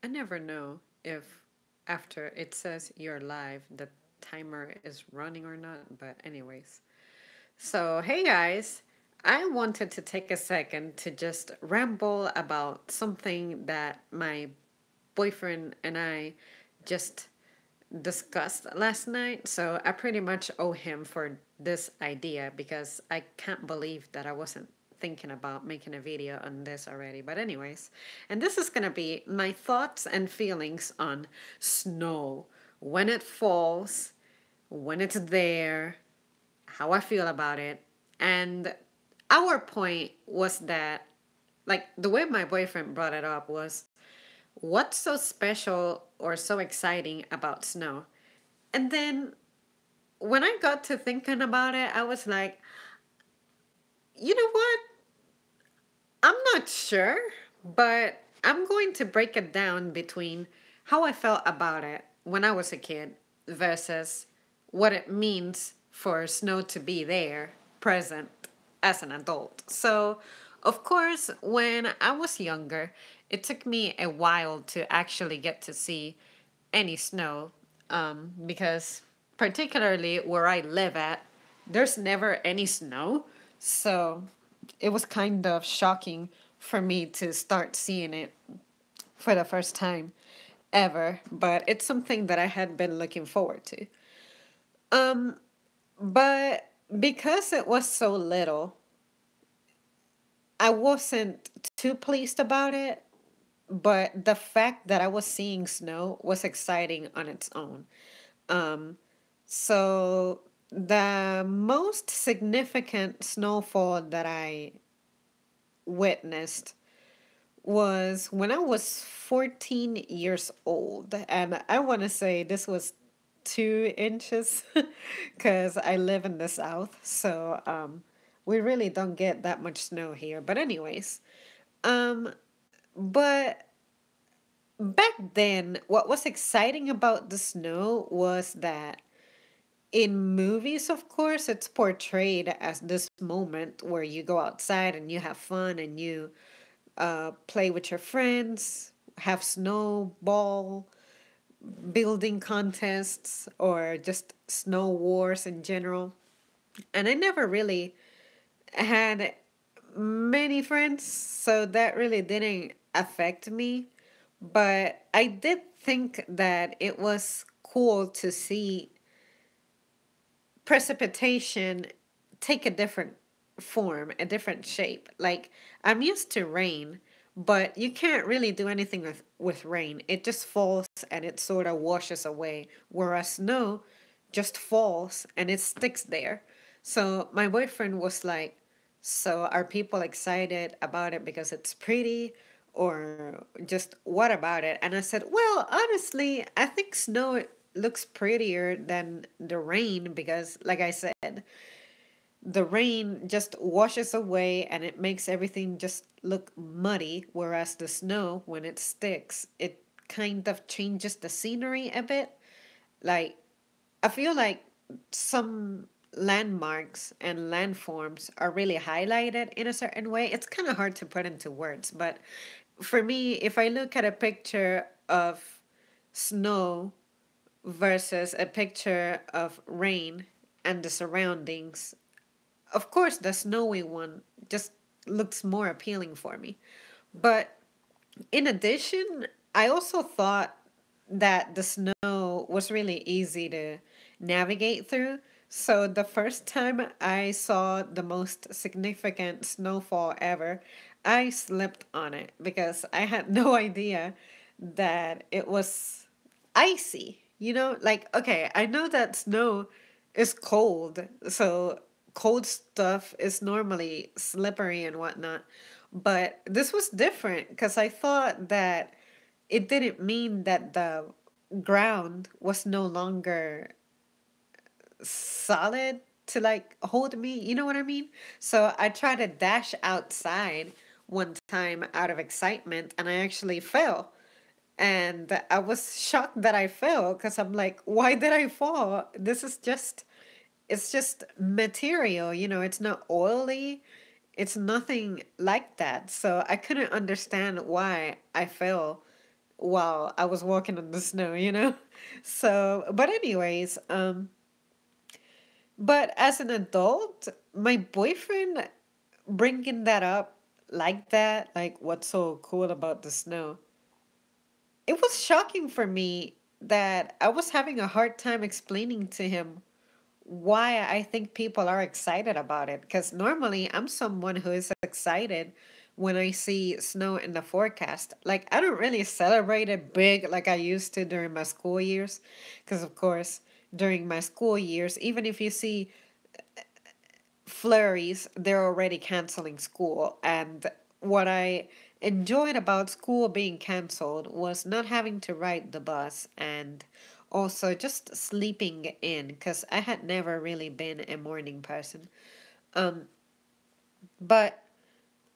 I never know if after it says you're live, the timer is running or not. But, anyways. So, hey guys, I wanted to take a second to just ramble about something that my boyfriend and I just discussed last night. So, I pretty much owe him for this idea because I can't believe that I wasn't thinking about making a video on this already. But, anyways, and this is going to be my thoughts and feelings on snow when it falls, when it's there, how I feel about it. And our point was that, like, the way my boyfriend brought it up was, what's so special or so exciting about snow? And then when I got to thinking about it, I was like, you know what? I'm not sure, but I'm going to break it down between how I felt about it when I was a kid versus what it means for snow to be there, present as an adult. So, of course, when I was younger, it took me a while to actually get to see any snow because, particularly where I live at, there's never any snow. So, it was kind of shocking for me to start seeing it for the first time ever, but it's something that I had been looking forward to. Um, but because it was so little, I wasn't too pleased about it, but the fact that I was seeing snow was exciting on its own. Um, so the most significant snowfall that I witnessed was when I was 14 years old. And I want to say this was 2 inches because I live in the South. So we really don't get that much snow here. But, anyways, um, but back then, what was exciting about the snow was that in movies, of course, it's portrayed as this moment where you go outside and you have fun and you play with your friends, have snowball building contests, or just snow wars in general. And I never really had many friends, so that really didn't affect me. But I did think that it was cool to see precipitation take a different form, a different shape. Like, I'm used to rain, but you can't really do anything with rain. It just falls and it sort of washes away. Whereas snow just falls and it sticks there. So my boyfriend was like, so are people excited about it because it's pretty? Or just what about it? And I said, well, honestly, I think snow looks prettier than the rain because, like I said, the rain just washes away and it makes everything just look muddy, whereas the snow, when it sticks, it kind of changes the scenery a bit. Like, I feel like some landmarks and landforms are really highlighted in a certain way. It's kind of hard to put into words, but for me, if I look at a picture of snow versus a picture of rain and the surroundings, of course, the snowy one just looks more appealing for me. But in addition, I also thought that the snow was really easy to navigate through. So the first time I saw the most significant snowfall ever, I slipped on it because I had no idea that it was icy. Like, okay, I know that snow is cold, so cold stuff is normally slippery and whatnot. But this was different because I thought that it didn't mean that the ground was no longer solid to like hold me. You know what I mean? So I tried to dash outside one time out of excitement and I actually fell. And I was shocked that I fell because I'm like, why did I fall? It's just material, it's not oily. It's nothing like that. So I couldn't understand why I fell while I was walking on the snow, you know? So, but anyways, but as an adult, my boyfriend bringing that up like that, like what's so cool about the snow, it was shocking for me that I was having a hard time explaining to him why I think people are excited about it. Because normally I'm someone who is excited when I see snow in the forecast. Like, I don't really celebrate it big like I used to during my school years. Because, of course, during my school years, even if you see flurries, they're already canceling school. And what I enjoyed about school being canceled was not having to ride the bus and also just sleeping in because I had never really been a morning person. Um, but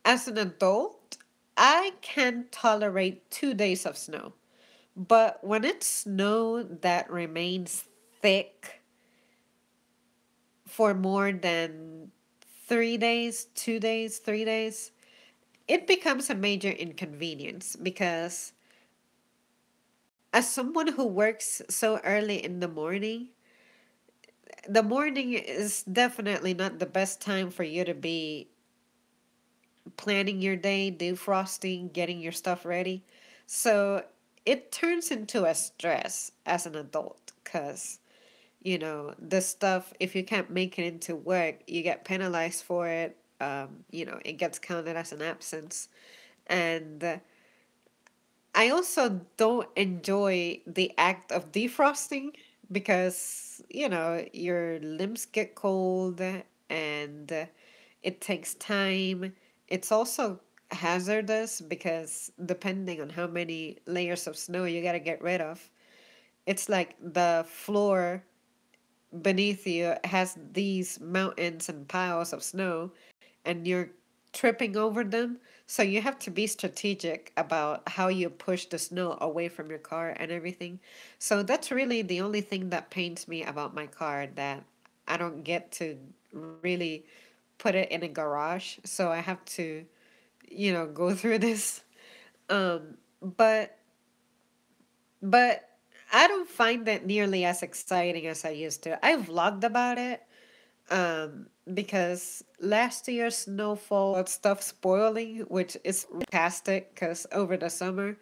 as an adult, I can tolerate 2 days of snow. But when it's snow that remains thick for more than 3 days, 2 days, 3 days, it becomes a major inconvenience because as someone who works so early in the morning is definitely not the best time for you to be planning your day, defrosting, getting your stuff ready. So it turns into a stress as an adult because, the stuff, if you can't make it into work, you get penalized for it. It gets counted as an absence. And I also don't enjoy the act of defrosting because, your limbs get cold and it takes time. It's also hazardous because depending on how many layers of snow you got to get rid of, it's like the floor beneath you has these mountains and piles of snow and you're tripping over them. So you have to be strategic about how you push the snow away from your car and everything. So that's really the only thing that pains me about my car, that I don't get to really put it in a garage. So I have to, go through this. But but I don't find it nearly as exciting as I used to. I vlogged about it because last year's snowfall stuff spoiling, which is fantastic because over the summer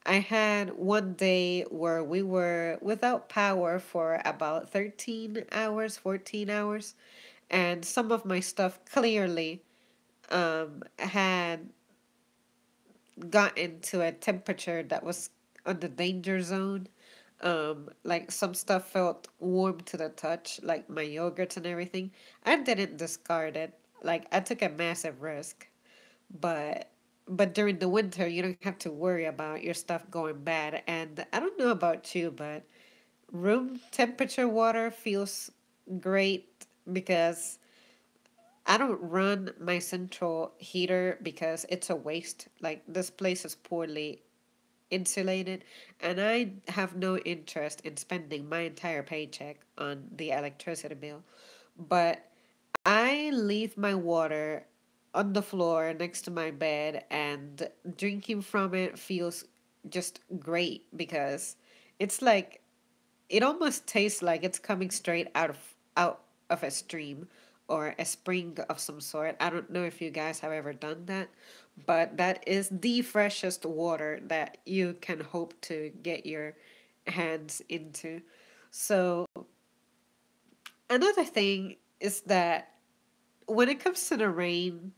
I had one day where we were without power for about 13 hours, 14 hours, and some of my stuff clearly had gotten to a temperature that was on the danger zone. Like some stuff felt warm to the touch, like my yogurts and everything. I didn't discard it. Like I took a massive risk, but during the winter you don't have to worry about your stuff going bad. And I don't know about you, but room temperature water feels great because I don't run my central heater because it's a waste. Like this place is poorly insulated, and I have no interest in spending my entire paycheck on the electricity bill. But I leave my water on the floor next to my bed, and drinking from it feels just great because it's like it almost tastes like it's coming straight out of a stream or a spring of some sort. I don't know if you guys have ever done that, but that is the freshest water that you can hope to get your hands into. So, another thing is that when it comes to the rain,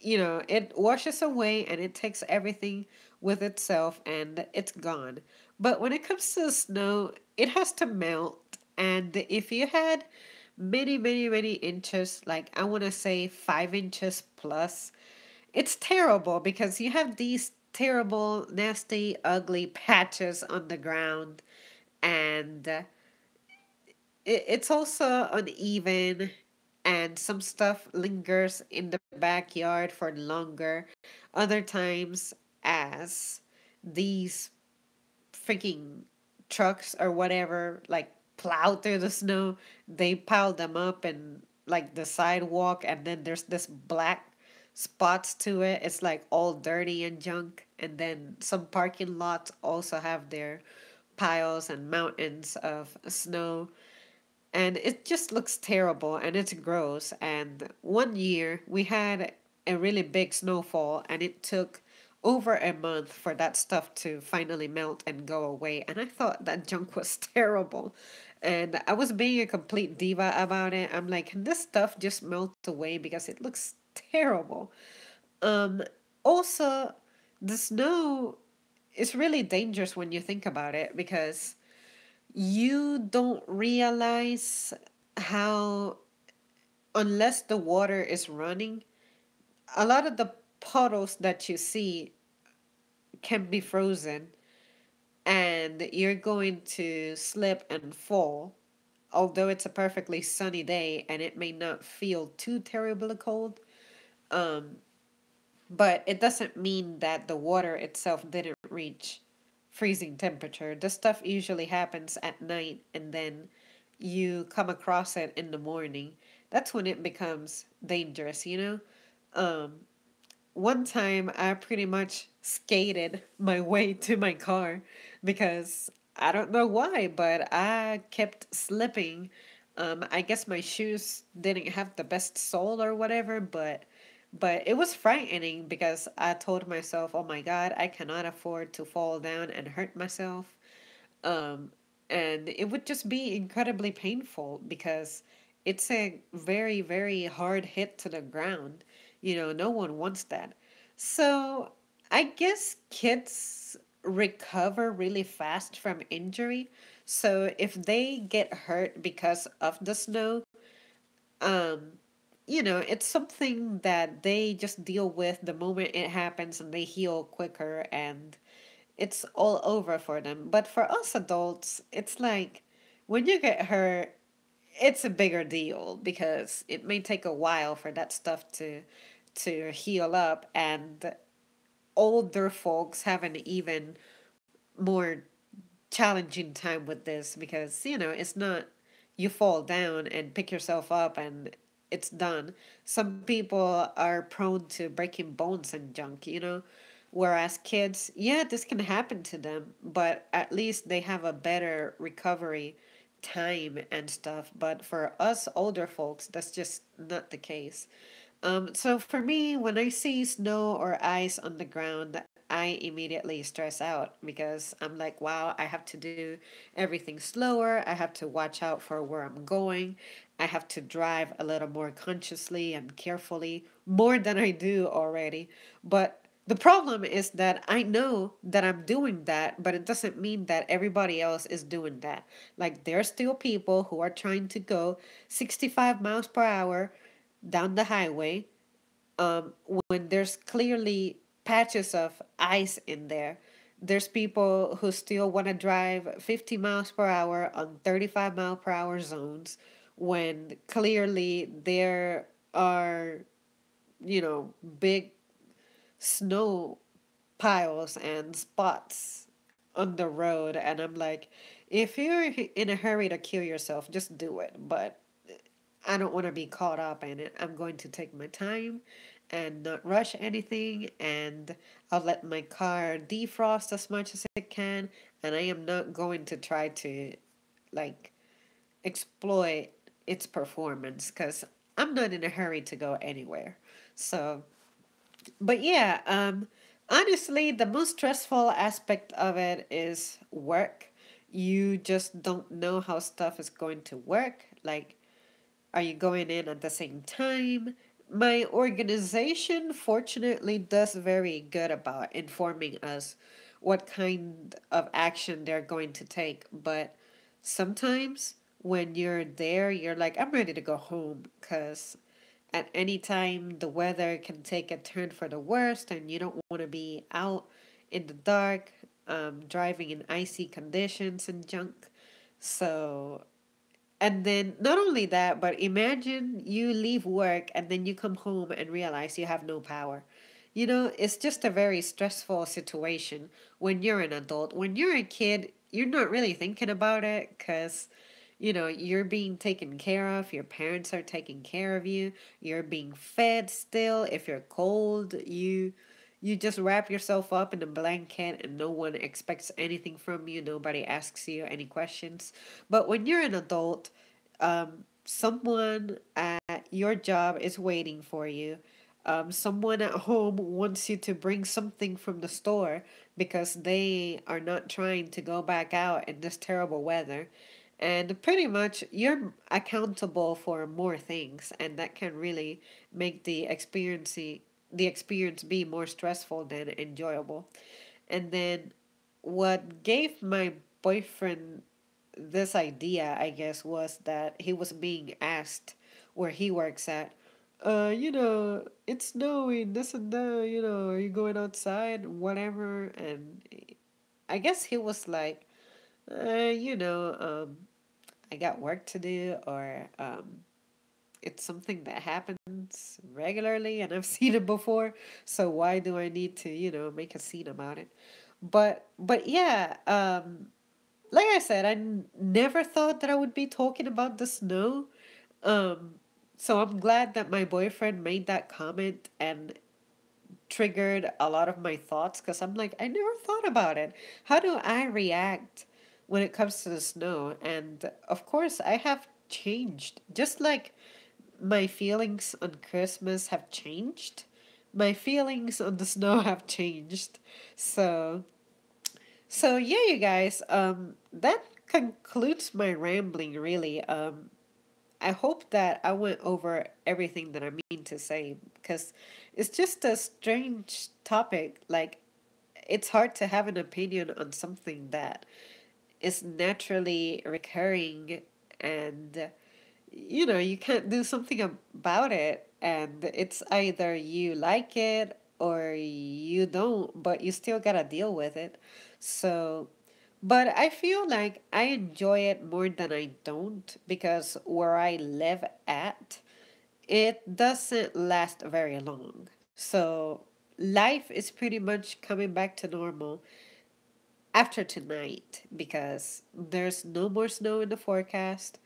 it washes away and it takes everything with itself and it's gone. But when it comes to snow, it has to melt. And if you had many, many, many inches, like I want to say 5 inches plus, it's terrible because you have these terrible, nasty, ugly patches on the ground. And it's also uneven, and some stuff lingers in the backyard for longer. Other times, as these freaking trucks or whatever like plow through the snow, they pile them up and like the sidewalk, and then there's this black spots to it. It's like all dirty and junk. And then some parking lots also have their piles and mountains of snow. And it just looks terrible and it's gross. And one year we had a really big snowfall and it took over a month for that stuff to finally melt and go away. And I thought that junk was terrible. And I was being a complete diva about it. I'm like, can this stuff just melt away because it looks terrible? Um, Also, the snow is really dangerous when you think about it because you don't realize how, unless the water is running, a lot of the puddles that you see can be frozen and you're going to slip and fall. Although it's a perfectly sunny day and it may not feel too terribly cold, um, but it doesn't mean that the water itself didn't reach freezing temperature. This stuff usually happens at night and then you come across it in the morning. That's when it becomes dangerous, you know? Um, One time I pretty much skated my way to my car because I don't know why, but I kept slipping. I guess my shoes didn't have the best sole or whatever, but it was frightening because I told myself, "Oh my God, I cannot afford to fall down and hurt myself." Um, and it would just be incredibly painful because it's a very, very hard hit to the ground. You know, no one wants that. So I guess kids recover really fast from injury. So if they get hurt because of the snow, um, it's something that they just deal with the moment it happens and they heal quicker and it's all over for them. But for us adults, it's like when you get hurt, it's a bigger deal because it may take a while for that stuff to heal up, and older folks have an even more challenging time with this because it's not you fall down and pick yourself up and it's done. Some people are prone to breaking bones and junk. Whereas kids, yeah, this can happen to them, but at least they have a better recovery time and stuff. But for us older folks, that's just not the case. So for me, when I see snow or ice on the ground, I immediately stress out because I'm like, wow, I have to do everything slower. I have to watch out for where I'm going. I have to drive a little more consciously and carefully, more than I do already. But the problem is that I know that I'm doing that, but it doesn't mean that everybody else is doing that. Like, there are still people who are trying to go 65 miles per hour down the highway when there's clearly patches of ice in there. There's people who still want to drive 50 miles per hour on 35-mile-per-hour zones when clearly there are, big snow piles and spots on the road. And I'm like, if you're in a hurry to kill yourself, just do it. But I don't want to be caught up in it. I'm going to take my time and not rush anything, and I'll let my car defrost as much as it can, and I am not going to try to like exploit its performance because I'm not in a hurry to go anywhere. So, but yeah, honestly, the most stressful aspect of it is work. You just don't know how stuff is going to work. Like, are you going in at the same time? My organization fortunately does very good about informing us what kind of action they're going to take. But sometimes when you're there, you're like, I'm ready to go home because at any time the weather can take a turn for the worst and you don't want to be out in the dark, driving in icy conditions and junk. So and then not only that, but imagine you leave work and then you come home and realize you have no power. It's just a very stressful situation when you're an adult. When you're a kid, you're not really thinking about it because you're being taken care of, your parents are taking care of you, you're being fed still. If you're cold, you just wrap yourself up in a blanket and no one expects anything from you, nobody asks you any questions. But when you're an adult, someone at your job is waiting for you. Someone at home wants you to bring something from the store because they are not trying to go back out in this terrible weather. And pretty much you're accountable for more things, and that can really make the experience be more stressful than enjoyable. And then what gave my boyfriend this idea, I guess, was that he was being asked where he works at, it's snowing, this and that, are you going outside, whatever. And I guess he was like, uh, you know, um, I got work to do, or it's something that happens regularly and I've seen it before, so why do I need to, make a scene about it? But yeah, like I said, never thought that I would be talking about the snow. Um, so I'm glad that my boyfriend made that comment and triggered a lot of my thoughts, because I'm like, I never thought about it. How do I react when it comes to the snow? And of course, I have changed. Just like my feelings on Christmas have changed, my feelings on the snow have changed. So, so yeah, you guys, that concludes my rambling, really. I hope that I went over everything that I mean to say, because it's just a strange topic. Like, it's hard to have an opinion on something that is naturally recurring, and you can't do something about it. And it's either you like it or you don't, but you still gotta deal with it. So, but I feel like I enjoy it more than I don't, because where I live at, it doesn't last very long. So, life is pretty much coming back to normal after tonight, because there's no more snow in the forecast.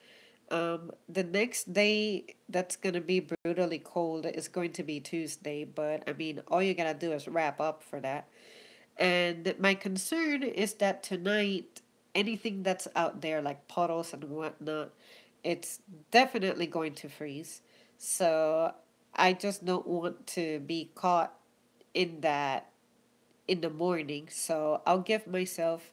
The next day that's gonna be brutally cold is going to be Tuesday, but I mean, all you gotta do is wrap up for that. And my concern is that tonight, anything that's out there, like puddles and whatnot, it's definitely going to freeze. So I just don't want to be caught in that in the morning. So I'll give myself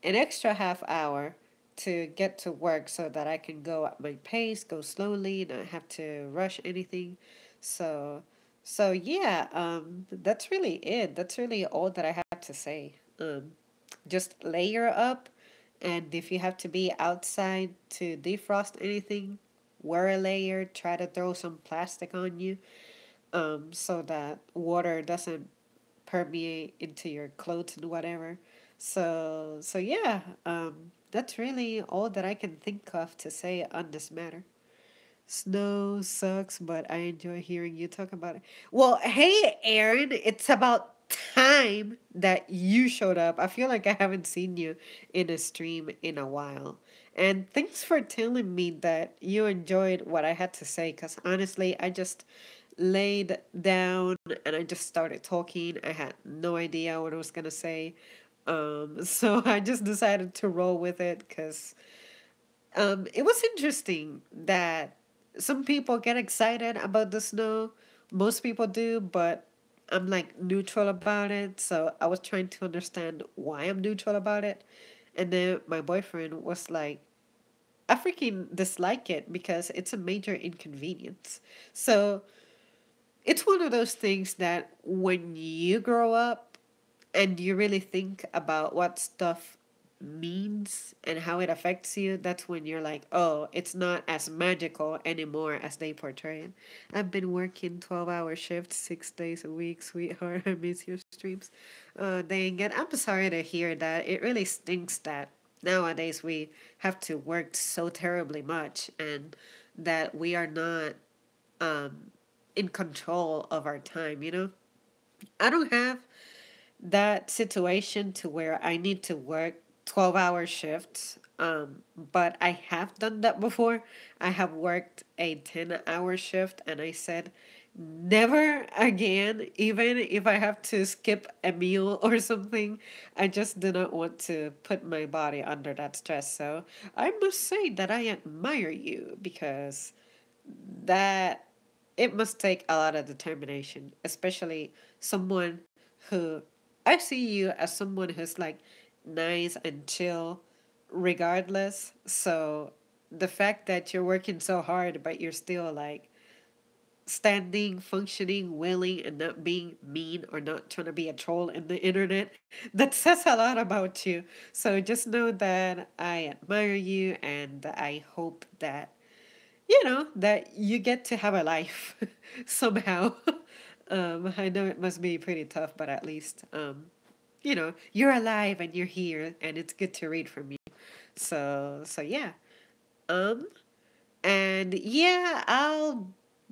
an extra half hour to get to work so that I can go at my pace, go slowly, not have to rush anything. So, so yeah, that's really it. That's really all that I have to say. Just layer up, and if you have to be outside to defrost anything, wear a layer. Try to throw some plastic on you, so that water doesn't permeate into your clothes and whatever. So yeah, that's really all that I can think of to say on this matter. Snow sucks, but I enjoy hearing you talk about it. Well, hey, Erin, it's about time that you showed up. I feel like I haven't seen you in a stream in a while. And thanks for telling me that you enjoyed what I had to say, because honestly, I just laid down and I just started talking. I had no idea what I was going to say. So I just decided to roll with it, because it was interesting that some people get excited about the snow. Most people do, but I'm like neutral about it. So I was trying to understand why I'm neutral about it. And then my boyfriend was like, I freaking dislike it because it's a major inconvenience. So it's one of those things that when you grow up and you really think about what stuff means and how it affects you, that's when you're like, oh, it's not as magical anymore as they portray it. I've been working 12-hour shifts 6 days a week, sweetheart. I miss your streams. Dang it. I'm sorry to hear that. It really stinks that nowadays we have to work so terribly much, and that we are not um, in control of our time. I don't have that situation to where I need to work 12-hour shifts. But I have done that before. I have worked a 10-hour shift and I said, never again, even if I have to skip a meal or something. I just do not want to put my body under that stress. So I must say that I admire you because that it must take a lot of determination, especially someone who I see you as someone who's like nice and chill regardless. So the fact that you're working so hard but you're still like standing, functioning, willing, and not being mean or not trying to be a troll in the internet, that says a lot about you. So just know that I admire you and I hope that that you get to have a life somehow. I know it must be pretty tough, but at least, you're alive and you're here, and it's good to read from you. So yeah. Um, and yeah, I'll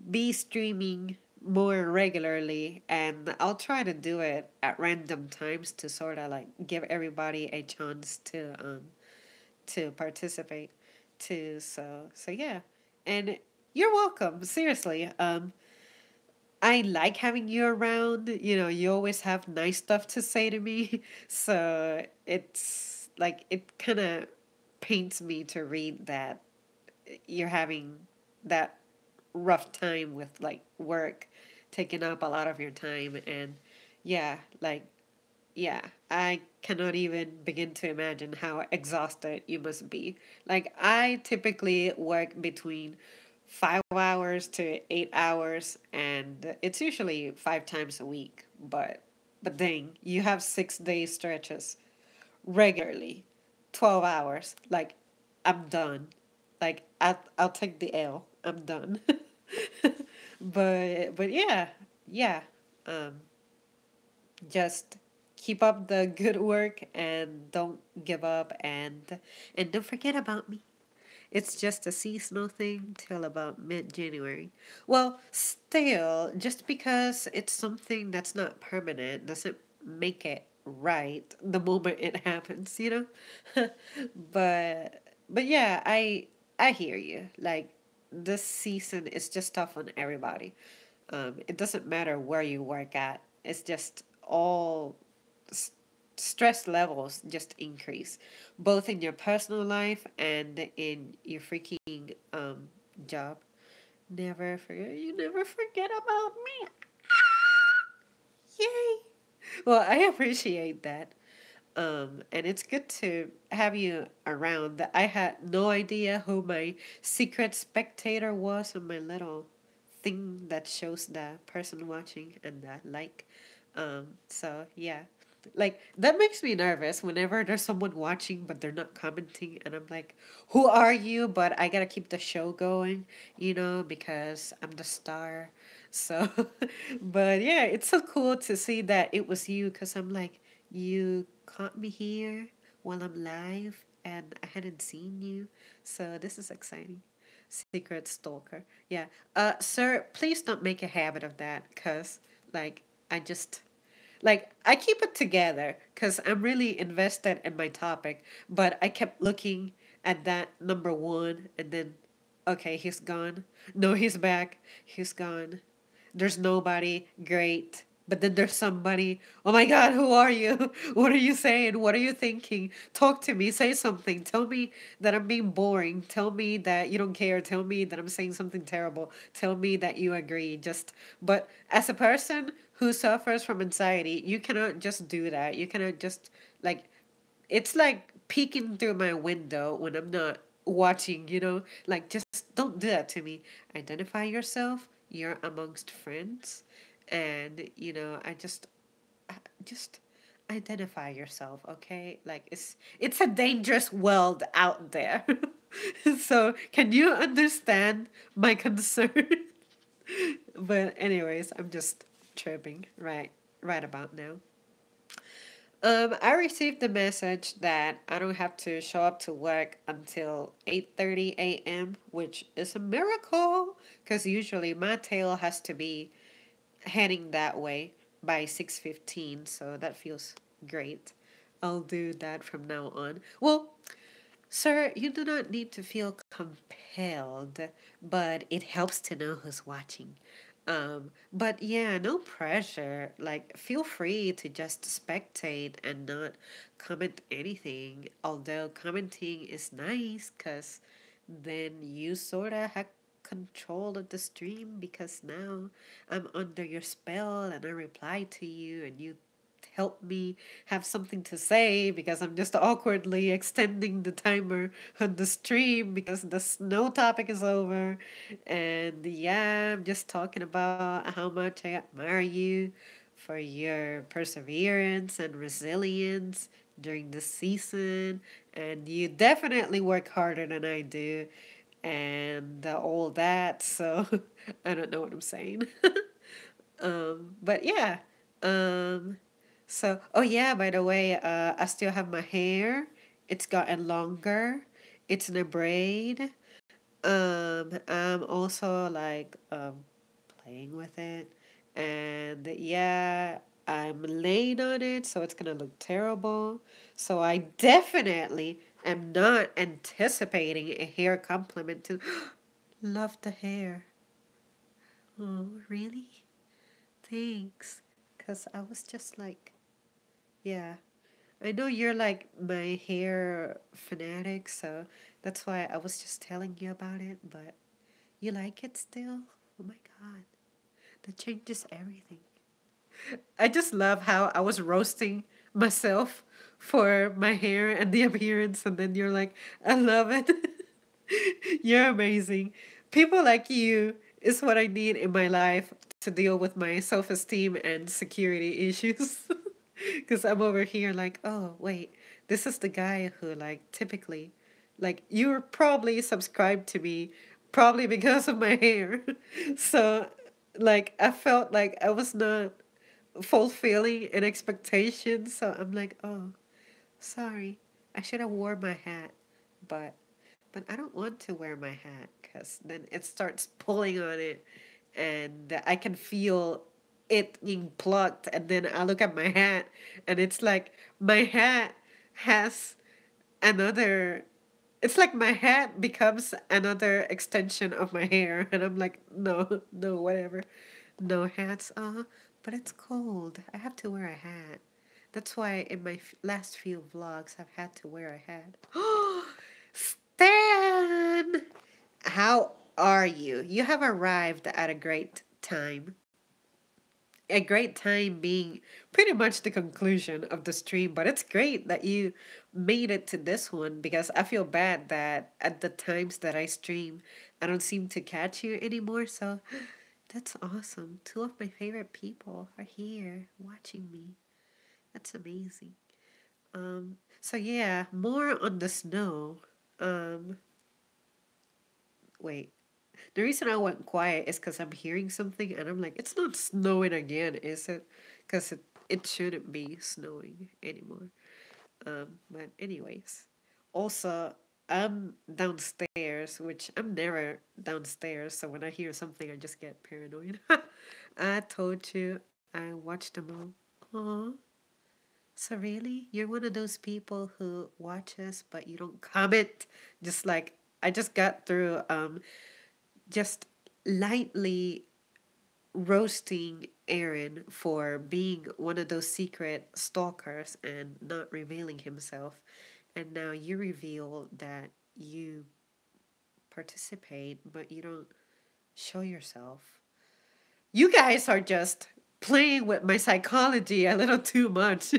be streaming more regularly, and I'll try to do it at random times to sort of like give everybody a chance to participate too. So yeah. And you're welcome. Seriously. I like having you around. You always have nice stuff to say to me. So it's like it kind of paints me to read that you're having that rough time with like work taking up a lot of your time. And yeah, like yeah, I cannot even begin to imagine how exhausted you must be. Like, I typically work between 5 hours to 8 hours, and it's usually 5 times a week. But dang, you have 6 day stretches regularly, 12 hours. Like, I'm done. Like, I'll take the L. I'm done. But yeah, yeah. Um, just keep up the good work and don't give up and don't forget about me. It's just a seasonal thing till about mid-January. Well, still, just because it's something that's not permanent doesn't make it right the moment it happens. But yeah, I hear you. Like, this season is just tough on everybody. It doesn't matter where you work at. It's just all s- stress levels just increase, both in your personal life and in your freaking job. Never forget. You never forget about me. Yay! Well, I appreciate that. And it's good to have you around. I had no idea who my secret spectator was on my little thing that shows the person watching and the like. So yeah. Like that makes me nervous whenever there's someone watching but they're not commenting and I'm like, "Who are you?" But I got to keep the show going, because I'm the star. So but yeah, it's so cool to see that it was you cuz I'm like, you caught me here while I'm live and I hadn't seen you. So this is exciting. Secret stalker. Yeah. Sir, please don't make a habit of that because, like, I just. Like, I keep it together because I'm really invested in my topic, but I kept looking at that number one and then, okay, he's gone. No, he's back. He's gone. There's nobody. Great. But then there's somebody. Oh my God, who are you? What are you saying? What are you thinking? Talk to me. Say something. Tell me that I'm being boring. Tell me that you don't care. Tell me that I'm saying something terrible. Tell me that you agree. But as a person who suffers from anxiety, you cannot just do that. You cannot just, like, it's like peeking through my window when I'm not watching, Like, just don't do that to me. Identify yourself. You're amongst friends. And, just identify yourself, okay? Like, it's a dangerous world out there. So, can you understand my concern? But anyways, I'm just tripping right about now. I received the message that I don't have to show up to work until 8:30 a.m., which is a miracle because usually my tail has to be heading that way by 6:15, so that feels great. I'll do that from now on. Well, Sir, you do not need to feel compelled, but it helps to know who's watching. But yeah, no pressure. Like, feel free to just spectate and not comment anything. Although commenting is nice, because then you sort of have control of the stream, because now I'm under your spell and I reply to you and you help me have something to say, because I'm just awkwardly extending the timer on the stream because the snow topic is over. And yeah, I'm just talking about how much I admire you for your perseverance and resilience during the season. And you definitely work harder than I do, and all that. So I don't know what I'm saying. But yeah. Um, oh yeah, by the way, I still have my hair. It's gotten longer. It's in a braid. I'm also like playing with it. And yeah, I'm laying on it, so it's gonna look terrible. So I definitely am not anticipating a hair compliment to love the hair. Oh, really? Thanks. Cause I was just like, yeah. I know you're like my hair fanatic, so that's why I was just telling you about it, but you like it still? Oh my God. That changes everything. I just love how I was roasting myself for my hair and the appearance, and then you're like, I love it. You're amazing. People like you is what I need in my life to deal with my self esteem and security issues. Because I'm over here like, oh, wait, this is the guy who, like, typically, like, you're probably subscribed to me, probably because of my hair. So, like, I felt like I was not fulfilling an expectation. So I'm like, oh, sorry. I should have wore my hat. But but I don't want to wear my hat, because then it starts pulling on it, and I can feel it being plucked. And then I look at my hat, and it's like my hat has another. It's like my hat becomes another extension of my hair, and I'm like, no, no, whatever, no hats. But it's cold. I have to wear a hat. That's why in my last few vlogs I've had to wear a hat. Stan! How are you? You have arrived at a great time. A great time being pretty much the conclusion of the stream, but it's great that you made it to this one, because I feel bad that at the times that I stream, I don't seem to catch you anymore. So that's awesome. Two of my favorite people are here watching me. That's amazing. So yeah, more on the snow. Um, Wait. The reason I went quiet is because I'm hearing something and I'm like, it's not snowing again, is it? Because it shouldn't be snowing anymore. But anyways, also I'm downstairs, which I'm never downstairs. So when I hear something, I just get paranoid. I told you I watched them all. Aw. So really, you're one of those people who watches but you don't comment. Just like I just got through just lightly roasting Erin for being one of those secret stalkers and not revealing himself. And now you reveal that you participate, but you don't show yourself. You guys are just playing with my psychology a little too much.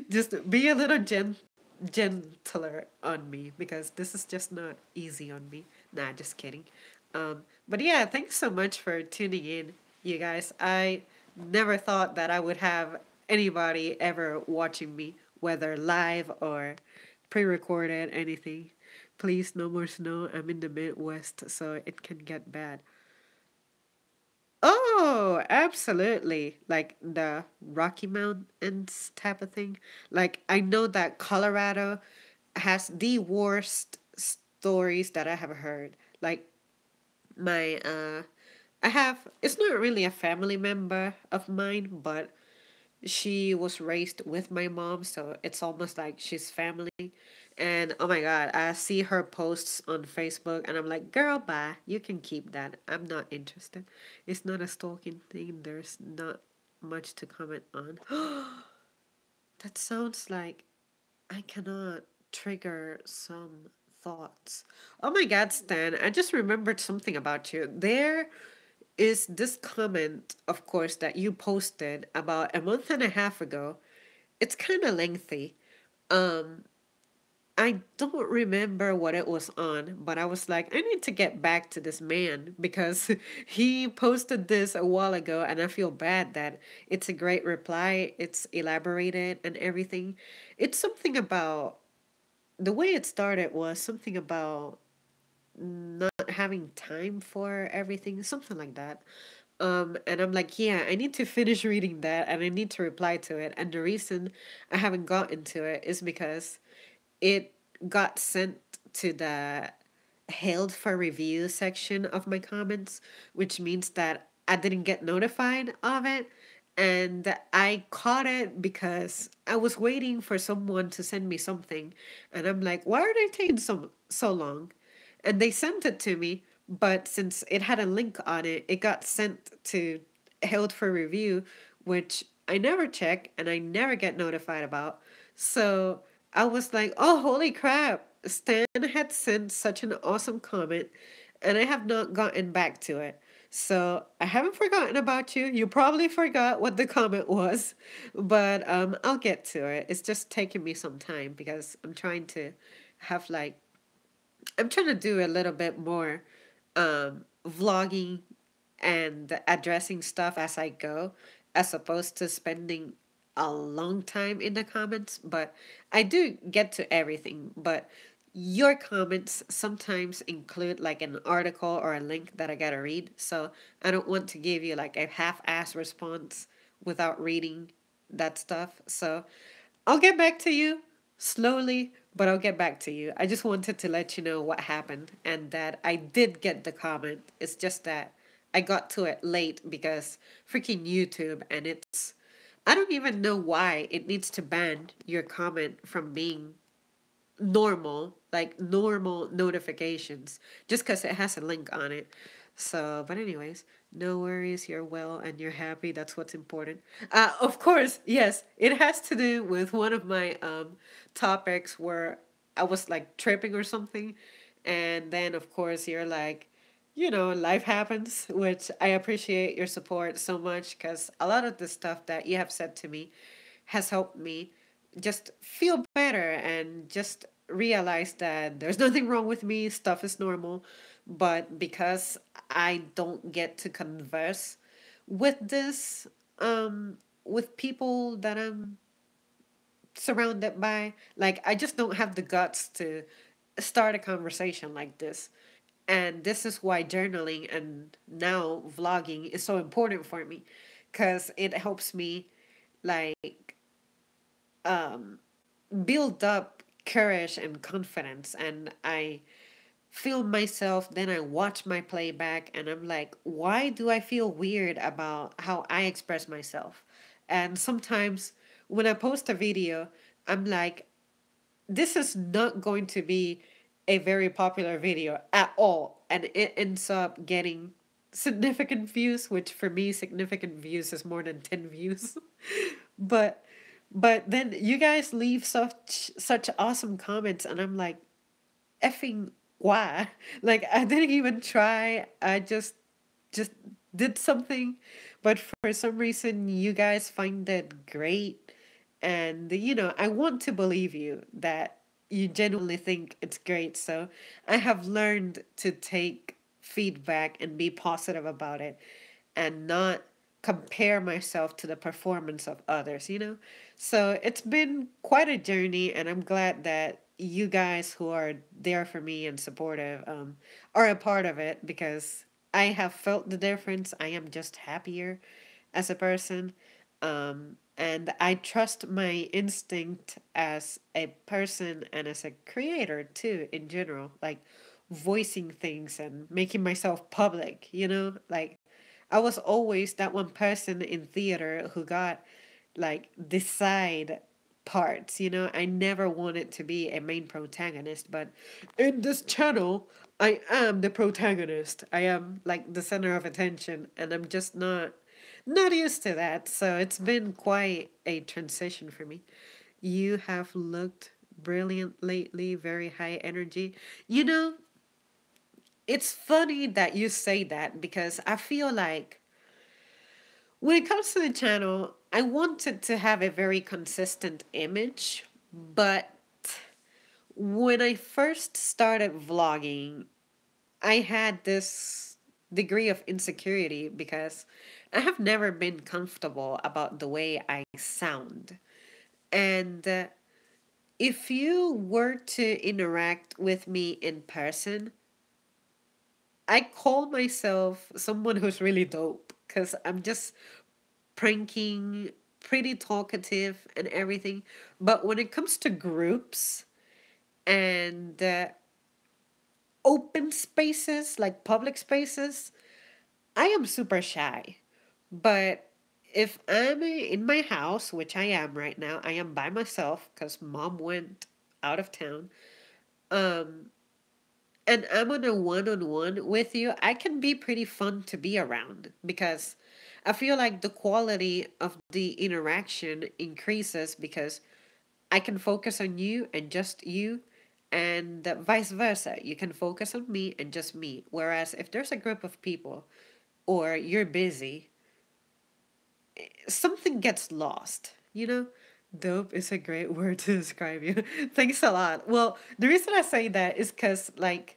Just be a little gentler on me, because this is just not easy on me. Nah, just kidding. But yeah, thanks so much for tuning in, you guys. I never thought that I would have anybody ever watching me, whether live or pre-recorded, anything. Please, no more snow. I'm in the Midwest, so it can get bad. Oh, absolutely. Like the Rocky Mountains type of thing. Like, I know that Colorado has the worst stories that I have heard. Like, my I have, it's not really a family member of mine, but she was raised with my mom, so it's almost like she's family. And oh my God, I see her posts on Facebook and I'm like, girl, bye. You can keep that. I'm not interested. It's not a stalking thing. There's not much to comment on. That sounds like I cannot trigger some thoughts. Oh my God, Stan, I just remembered something about you. There is this comment, of course, that you posted about a month and a half ago. It's kind of lengthy. Um, I don't remember what it was on, but I was like, I need to get back to this man because he posted this a while ago, and I feel bad that it's a great reply. It's elaborated and everything. It's something about the way it started was something about not having time for everything, something like that. And I'm like, yeah, I need to finish reading that and I need to reply to it. And the reason I haven't gotten to it is because it got sent to the held for review section of my comments, which means that I didn't get notified of it. And I caught it because I was waiting for someone to send me something. And I'm like, why are they taking so long? And they sent it to me, but since it had a link on it, it got sent to held for review, which I never check and I never get notified about. So I was like, oh, holy crap. Stan had sent such an awesome comment, and I have not gotten back to it. So I haven't forgotten about you. You probably forgot what the comment was, but I'll get to it. It's just taking me some time because have like I'm trying to do a little bit more vlogging and addressing stuff as I go, as opposed to spending a long time in the comments. But I do get to everything. But your comments sometimes include like an article or a link that I gotta read. So I don't want to give you like a half ass response without reading that stuff. So I'll get back to you slowly, but I'll get back to you. I just wanted to let you know what happened and that I did get the comment. It's just that I got to it late because freaking YouTube and I don't even know why it needs to ban your comment from being normal, like normal notifications, just because it has a link on it. So, but anyways, no worries. You're well and you're happy. That's what's important. Of course, yes, it has to do with one of my topics where I was like tripping or something, and then of course you're like, life happens, which I appreciate your support so much because a lot of the stuff that you have said to me has helped me just feel better and just realize that there's nothing wrong with me, stuff is normal. But because I don't get to converse with this, with people that I'm surrounded by, like, I just don't have the guts to start a conversation like this. And this is why journaling and now vlogging is so important for me because it helps me, like, um, build up courage and confidence. And I film myself, then I watch my playback, and I'm like, why do I feel weird about how I express myself? And sometimes when I post a video, I'm like, this is not going to be a very popular video at all. And it ends up getting significant views, which for me, significant views is more than 10 views. but but then you guys leave such awesome comments, and I'm like, effing why? Like I didn't even try. I just did something, but for some reason you guys find it great, and I want to believe you that you genuinely think it's great. So I have learned to take feedback and be positive about it and not compare myself to the performance of others. So it's been quite a journey, and I'm glad that you guys who are there for me and supportive are a part of it because I have felt the difference. I am just happier as a person. And I trust my instinct as a person and as a creator too, in general, like voicing things and making myself public. Like I was always that one person in theater who got like decide parts, you know. I never wanted to be a main protagonist, but in this channel, I am the protagonist. I am like the center of attention, and I'm just not used to that. So it's been quite a transition for me. You have looked brilliant lately, very high energy. You know, it's funny that you say that because I feel like when it comes to the channel, I wanted to have a very consistent image, but when I first started vlogging, I had this degree of insecurity because I have never been comfortable about the way I sound. And if you were to interact with me in person, I call myself someone who's really dope because I'm just pranking, pretty talkative, and everything. But when it comes to groups and open spaces, like public spaces, I am super shy. But if I'm in my house, which I am right now, I am by myself because mom went out of town. Um, and I'm on a one-on-one with you, I can be pretty fun to be around because I feel like the quality of the interaction increases because I can focus on you and just you, and vice versa. You can focus on me and just me. Whereas if there's a group of people or you're busy, something gets lost, you know? Dope is a great word to describe you. Thanks a lot. Well, the reason I say that is because, like,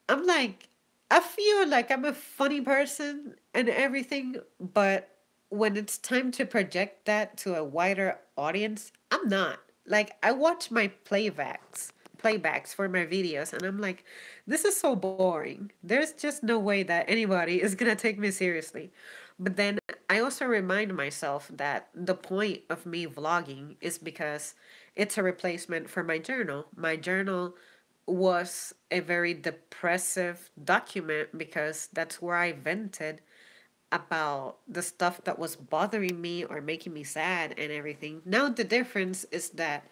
I'm like, I feel like I'm a funny person and everything, but when it's time to project that to a wider audience, I'm not. Like, I watch my playbacks for my videos, and I'm like, this is so boring. There's just no way that anybody is gonna take me seriously. But then I also remind myself that the point of me vlogging is because it's a replacement for my journal. My journal was a very depressive document because that's where I vented about the stuff that was bothering me or making me sad and everything. Now, the difference is that,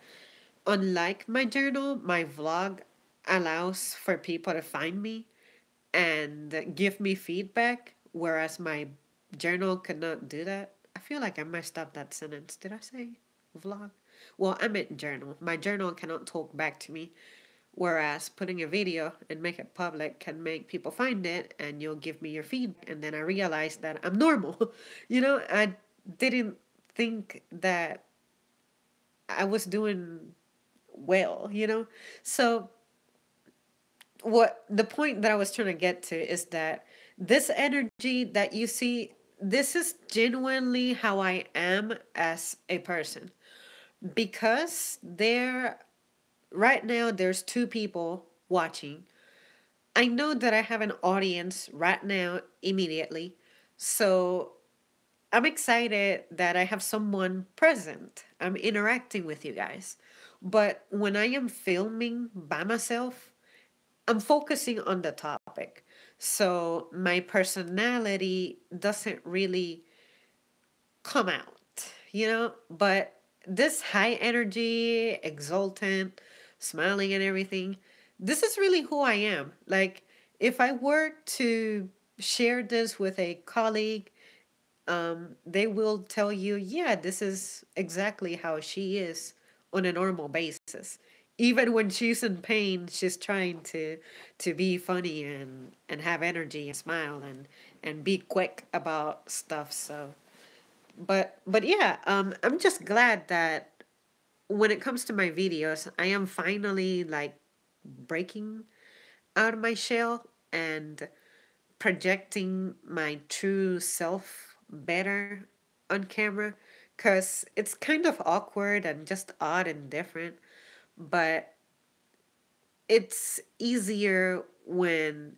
unlike my journal, my vlog allows for people to find me and give me feedback, whereas my journal could not do that. I feel like I messed up that sentence. Did I say vlog? Well, I meant journal. My journal cannot talk back to me. Whereas putting a video and make it public can make people find it and you'll give me your feedback. And then I realized that I'm normal. You know, I didn't think that I was doing well, you know? So, what the point that I was trying to get to is that this energy that you see, this is genuinely how I am as a person. Because right now, there's two people watching. I know that I have an audience right now immediately. So I'm excited that I have someone present. I'm interacting with you guys. But when I am filming by myself, I'm focusing on the topic. So my personality doesn't really come out, you know? But this high energy, exultant, smiling and everything, this is really who I am. Like, if I were to share this with a colleague, they will tell you, yeah, this is exactly how she is on a normal basis. Even when she's in pain, she's trying to be funny and have energy and smile and be quick about stuff. So but yeah, I'm just glad that when it comes to my videos, I am finally like breaking out of my shell and projecting my true self better on camera, because it's kind of awkward and just odd and different, but it's easier when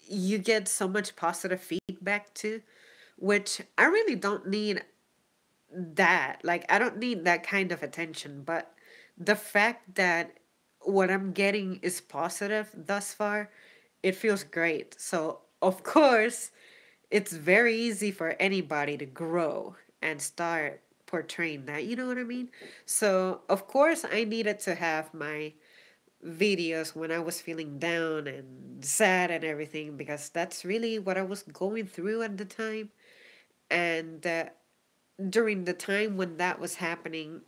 you get so much positive feedback too, which I really don't need that. Like, I don't need that kind of attention, but the fact that what I'm getting is positive thus far, it feels great. So, of course, it's very easy for anybody to grow and start portraying that. You know what I mean? So, of course, I needed to have my videos when I was feeling down and sad and everything because that's really what I was going through at the time. And during the time when that was happening,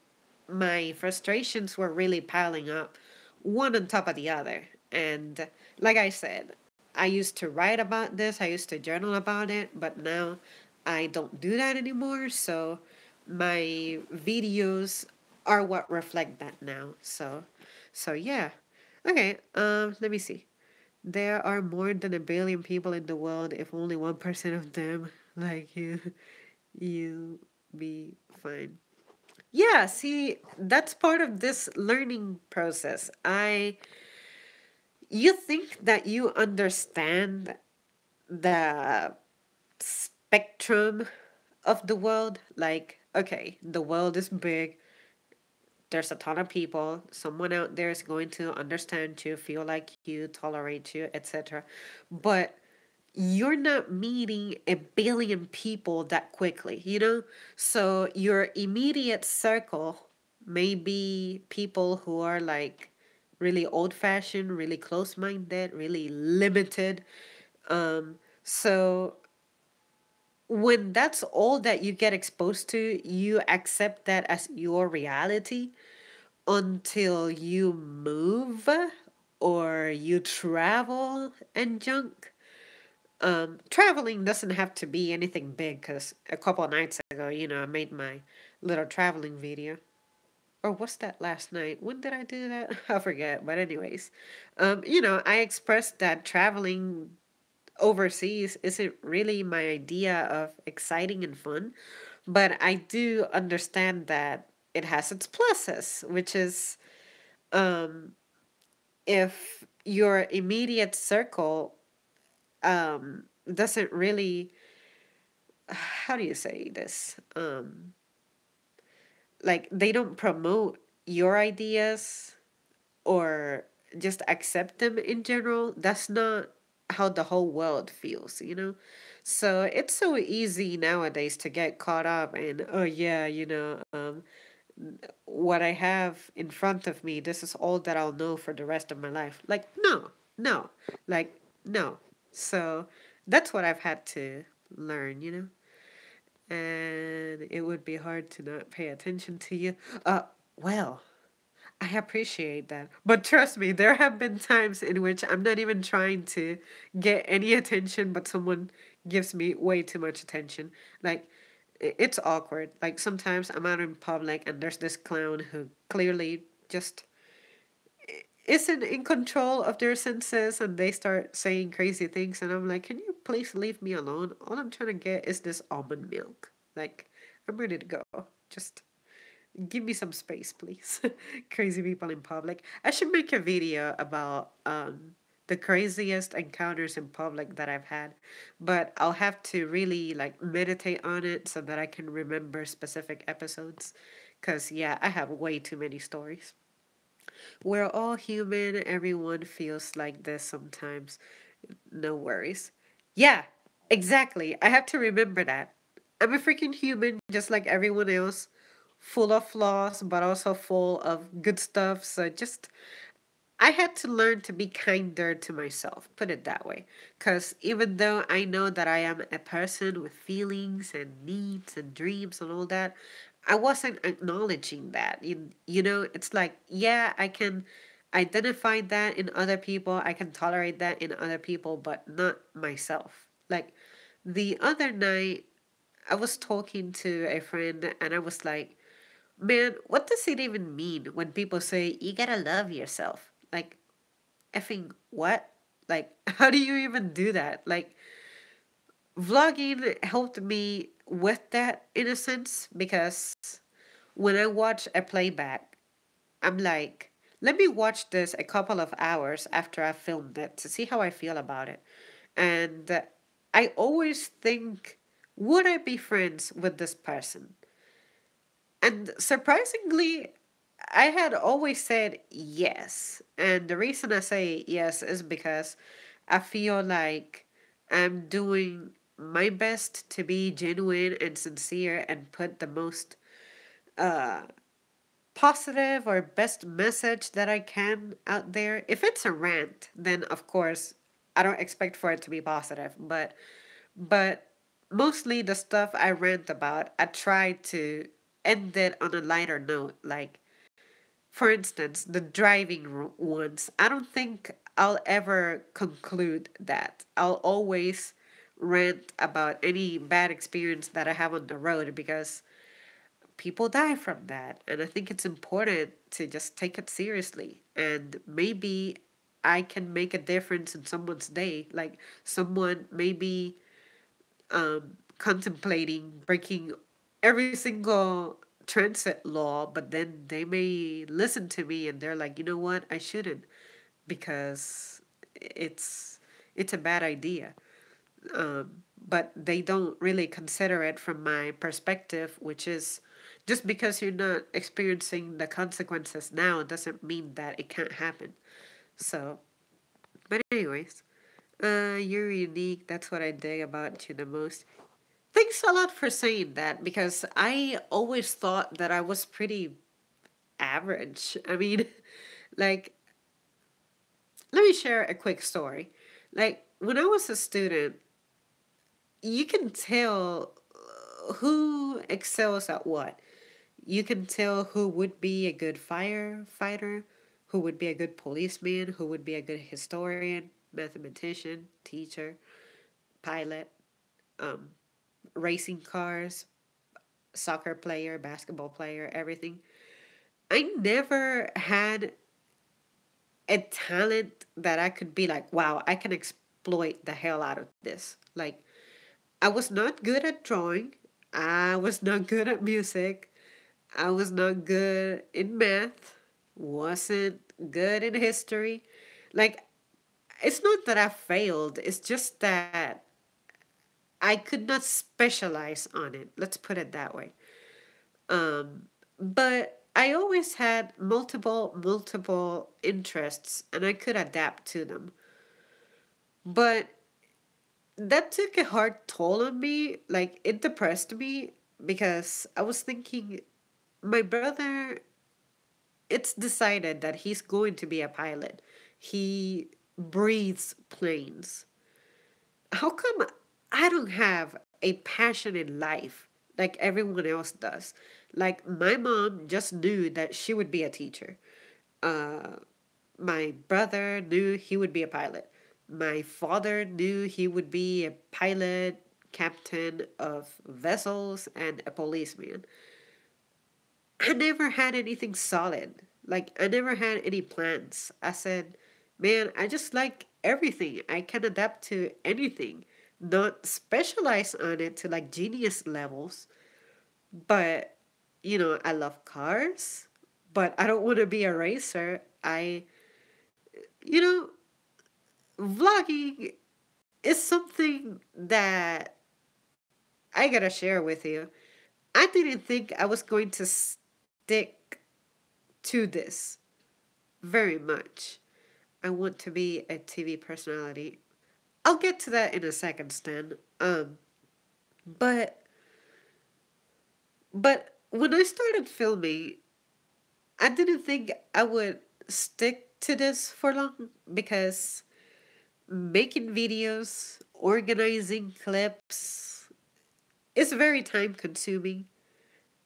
my frustrations were really piling up, one on top of the other. And like I said, I used to write about this, I used to journal about it, but now I don't do that anymore. So my videos are what reflect that now. So yeah. Okay, let me see. There are more than 1 billion people in the world. If only 1% of them like you be fine. Yeah, see, that's part of this learning process. You think that you understand the spectrum of the world. Like, okay, the world is big, there's a ton of people, someone out there is going to understand you, feel like you, tolerate you, etc. But you're not meeting 1 billion people that quickly, you know? So your immediate circle may be people who are like really old fashioned, really close minded, really limited. So when that's all that you get exposed to, you accept that as your reality until you move or you travel and junk. Traveling doesn't have to be anything big because a couple of nights ago, I made my little traveling video. Or was that last night? When did I do that? I forget. But anyways, I expressed that traveling overseas isn't really my idea of exciting and fun, but I do understand that it has its pluses, which is if your immediate circle doesn't really, how do you say this? Like they don't promote your ideas or just accept them in general. That's not how the whole world feels. So it's so easy nowadays to get caught up in, oh yeah, what I have in front of me, this is all that I'll know for the rest of my life. Like, no, no, like, no. So that's what I've had to learn. And it would be hard to not pay attention to you. Well, I appreciate that. But trust me, there have been times in which I'm not even trying to get any attention, but someone gives me way too much attention. Like, it's awkward. Like, sometimes I'm out in public and there's this clown who clearly just isn't in control of their senses and they start saying crazy things. And I'm like, can you please leave me alone? All I'm trying to get is this almond milk. Like, I'm ready to go. Just give me some space, please. Crazy people in public. I should make a video about the craziest encounters in public that I've had, but I'll have to really like meditate on it so that I can remember specific episodes. Cause yeah, I have way too many stories. We're all human. Everyone feels like this sometimes. No worries. Yeah, exactly. I have to remember that. I'm a freaking human just like everyone else, full of flaws, but also full of good stuff. So just, I had to learn to be kinder to myself, put it that way. Because even though I know that I am a person with feelings and needs and dreams and all that, I wasn't acknowledging that. It's like, yeah, I can identify that in other people, I can tolerate that in other people, but not myself. Like the other night, I was talking to a friend and I was like, man, what does it even mean when people say you gotta love yourself? Like, effing what? Like, how do you even do that? Like, vlogging helped me with that in a sense because when I watch a playback, I'm like, let me watch this a couple of hours after I filmed it to see how I feel about it. And I always think, would I be friends with this person? And surprisingly, I had always said yes. And the reason I say yes is because I feel like I'm doing my best to be genuine and sincere and put the most uh, positive or best message that I can out there. If it's a rant, then of course I don't expect for it to be positive, but mostly the stuff I rant about, I try to end it on a lighter note. Like, for instance, the driving ones. I don't think I'll ever conclude that. I'll always rant about any bad experience that I have on the road because people die from that. And I think it's important to just take it seriously. And maybe I can make a difference in someone's day. Like, someone maybe contemplating breaking every single transit law, but then they may listen to me and they're like, you know what, I shouldn't because it's it's a bad idea. But they don't really consider it from my perspective, which is just because you're not experiencing the consequences now doesn't mean that it can't happen. So, but anyways, you're unique. That's what I dig about you the most. Thanks a lot for saying that because I always thought that I was pretty average. I mean, like, let me share a quick story. Like, when I was a student, you can tell who excels at what. You can tell who would be a good firefighter, who would be a good policeman, who would be a good historian, mathematician, teacher, pilot, um, racing cars, soccer player, basketball player, everything. I never had a talent that I could be like, wow, I can exploit the hell out of this. Like, I was not good at drawing. I was not good at music. I was not good in math. Wasn't good in history. Like, it's not that I failed, it's just that I could not specialize on it. Let's put it that way. But I always had multiple interests and I could adapt to them. But that took a hard toll on me. Like, it depressed me because I was thinking, my brother, it's decided that he's going to be a pilot. He breathes planes. How come I don't have a passion in life like everyone else does? Like, my mom just knew that she would be a teacher. Uh, my brother knew he would be a pilot. My father knew he would be a pilot, captain of vessels, and a policeman. I never had anything solid. Like, I never had any plans. I said, man, I just like everything. I can adapt to anything. Not specialize on it to like genius levels, but I love cars, but I don't want to be a racer. You know, Vlogging is something that I gotta share with you. I didn't think I was going to stick to this very much. I want to be a TV personality. I'll get to that in a second, Stan. But but when I started filming, I didn't think I would stick to this for long because making videos, organizing clips is very time consuming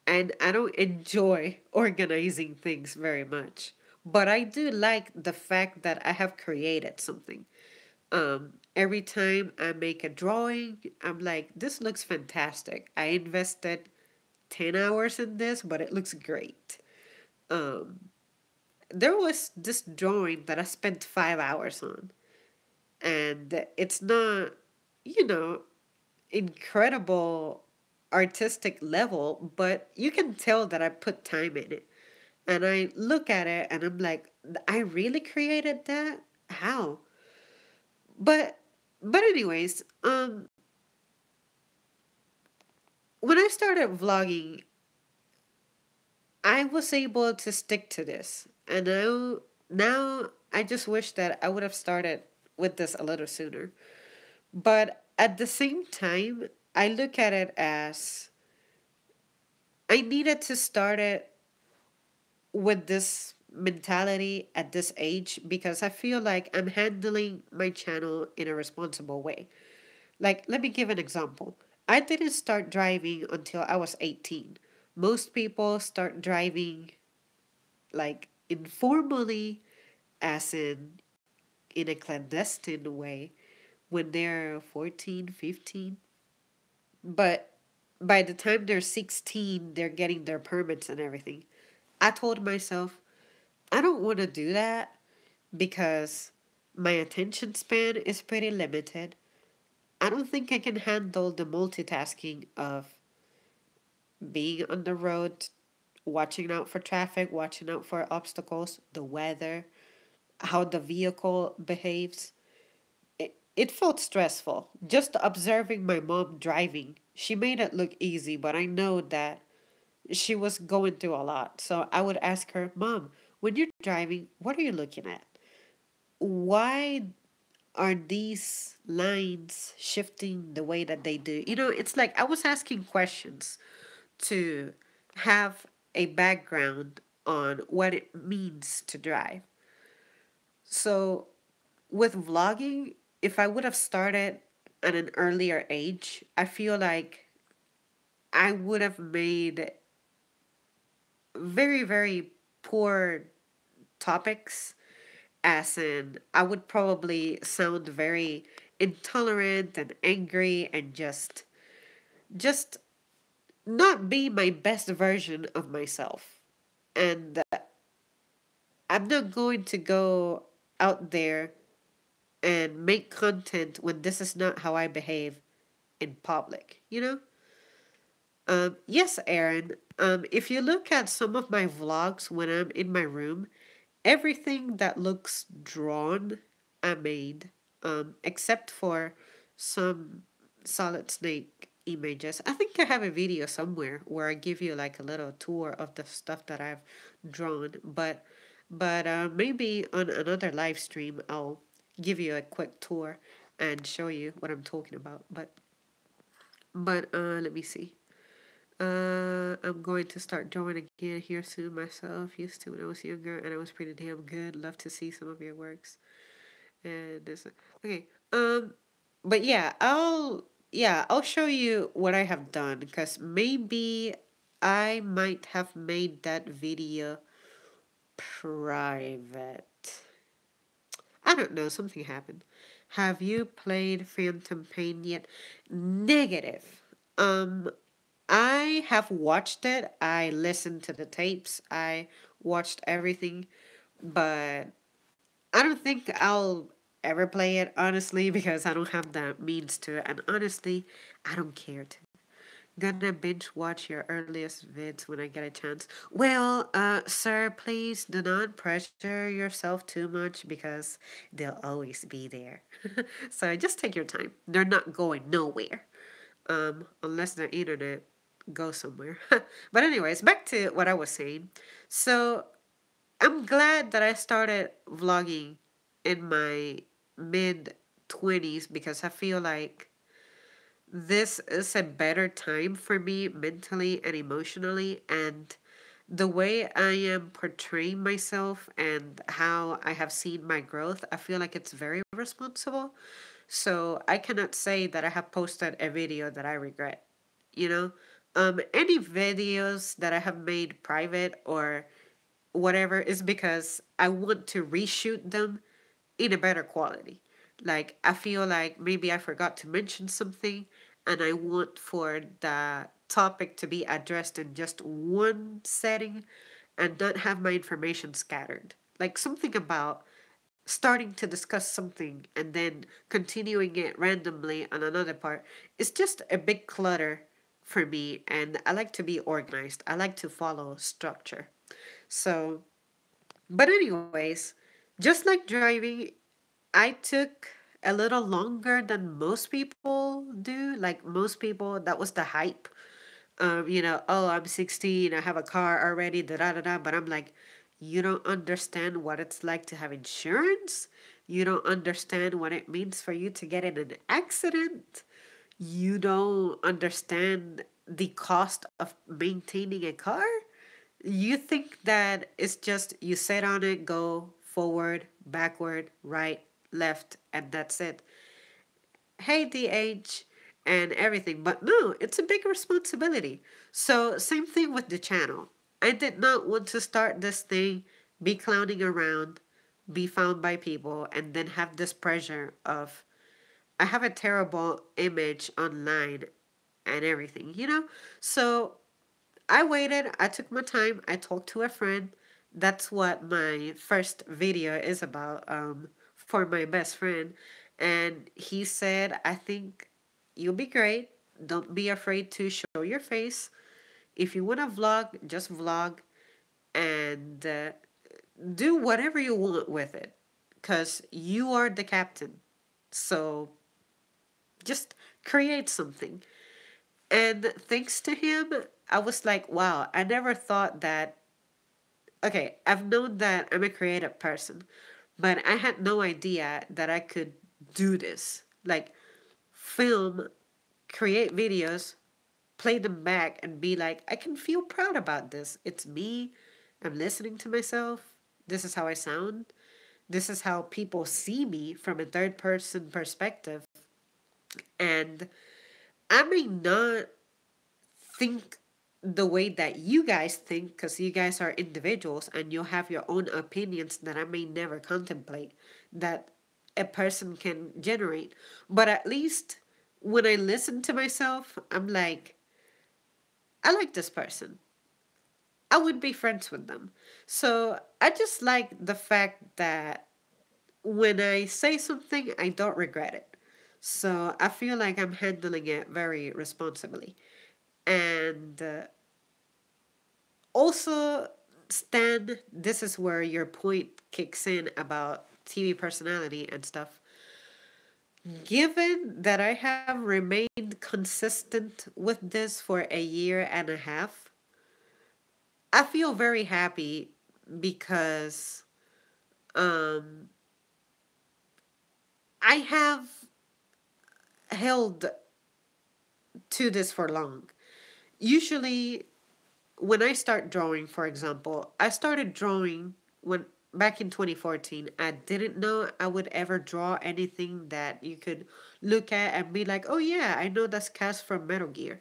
and I don't enjoy organizing things very much. But I do like the fact that I have created something. Every time I make a drawing, I'm like, this looks fantastic. I invested 10 hours in this, but it looks great. Um, there was this drawing that I spent 5 hours on, and it's not, you know, incredible artistic level, but you can tell that I put time in it. And I look at it and I'm like, I really created that? How? But but anyways, when I started vlogging, I was able to stick to this. And now I just wish that I would have started with this a little sooner. But at the same time, I look at it as I needed to start it with this mentality at this age because I feel like I'm handling my channel in a responsible way. Like, let me give an example. I didn't start driving until I was 18. Most people start driving like informally, as in a clandestine way, when they're 14, 15. But by the time they're 16, they're getting their permits and everything. I told myself, I don't want to do that because my attention span is pretty limited. I don't think I can handle the multitasking of being on the road, watching out for traffic, watching out for obstacles, the weather, how the vehicle behaves. It felt stressful. Just observing my mom driving, she made it look easy, but I know that she was going through a lot. So I would ask her, Mom, when you're driving, what are you looking at? Why are these lines shifting the way that they do? It's like I was asking questions to have a background on what it means to drive. So with vlogging, if I would have started at an earlier age, I feel like I would have made very, very poor topics, as in, I would probably sound very intolerant and angry and just not be my best version of myself. And I'm not going to go out there and make content when this is not how I behave in public, you know? Yes, Erin. If you look at some of my vlogs when I'm in my room, everything that looks drawn, I made, except for some solid snake images. I think I have a video somewhere where I give you like a little tour of the stuff that I've drawn, but maybe on another live stream I'll give you a quick tour and show you what I'm talking about. But let me see. I'm going to start drawing again here soon myself. Used to when I was younger, and I was pretty damn good. Love to see some of your works. And this, okay. But yeah, I'll show you what I have done because maybe I might have made that video private. I don't know. Something happened. Have you played Phantom Pain yet? Negative. Um, I have watched it. I listened to the tapes. I watched everything, but I don't think I'll ever play it, honestly, because I don't have the means to. And honestly, I don't care to. Gonna binge watch your earliest vids when I get a chance. Well, sir, please do not pressure yourself too much because they'll always be there. So just take your time. They're not going nowhere, unless the internet goes somewhere. But anyways, back to what I was saying. So I'm glad that I started vlogging in my mid 20s because I feel like this is a better time for me mentally and emotionally, and the way I am portraying myself and how I have seen my growth, I feel like it's very responsible. So I cannot say that I have posted a video that I regret, you know? Any videos that I have made private or whatever is because I want to reshoot them in a better quality. Like, I feel like maybe I forgot to mention something and I want for the topic to be addressed in just one setting and not have my information scattered. Like something about starting to discuss something and then continuing it randomly on another part. It's just a big clutter for me, and I like to be organized. I like to follow structure. So, but anyways, just like driving, I took a little longer than most people do. Like most people, that was the hype. Oh, I'm 16, I have a car already, da da da da. But I'm like, you don't understand what it's like to have insurance. You don't understand what it means for you to get in an accident. You don't understand the cost of maintaining a car. You think that it's just you sit on it, go forward, backward, right, left, and that's it. Hey, DH, and everything. But no, it's a big responsibility. So, same thing with the channel. I did not want to start this thing, be clowning around, be found by people, and then have this pressure of I have a terrible image online and everything, you know? So I waited, I took my time, I talked to a friend. That's what my first video is about, for my best friend. And he said, I think you'll be great. Don't be afraid to show your face. If you want to vlog, just vlog and do whatever you want with it because you are the captain. So just create something. And thanks to him, I was like, wow, I never thought that. Okay, I've known that I'm a creative person, but I had no idea that I could do this. Like, film, create videos, play them back, and be like, I can feel proud about this. It's me. I'm listening to myself. This is how I sound. This is how people see me from a third person perspective. And I may not think the way that you guys think because you guys are individuals and you have your own opinions that I may never contemplate that a person can generate. But at least when I listen to myself, I'm like, I like this person. I would be friends with them. So I just like the fact that when I say something, I don't regret it. So I feel like I'm handling it very responsibly. And also, Stan, this is where your point kicks in about TV personality and stuff. Given that I have remained consistent with this for a year and a half, I feel very happy because um, I have held to this for long. Usually, when I start drawing, for example, I started drawing when back in 2014. I didn't know I would ever draw anything that you could look at and be like, oh yeah, I know that's cast from Metal Gear.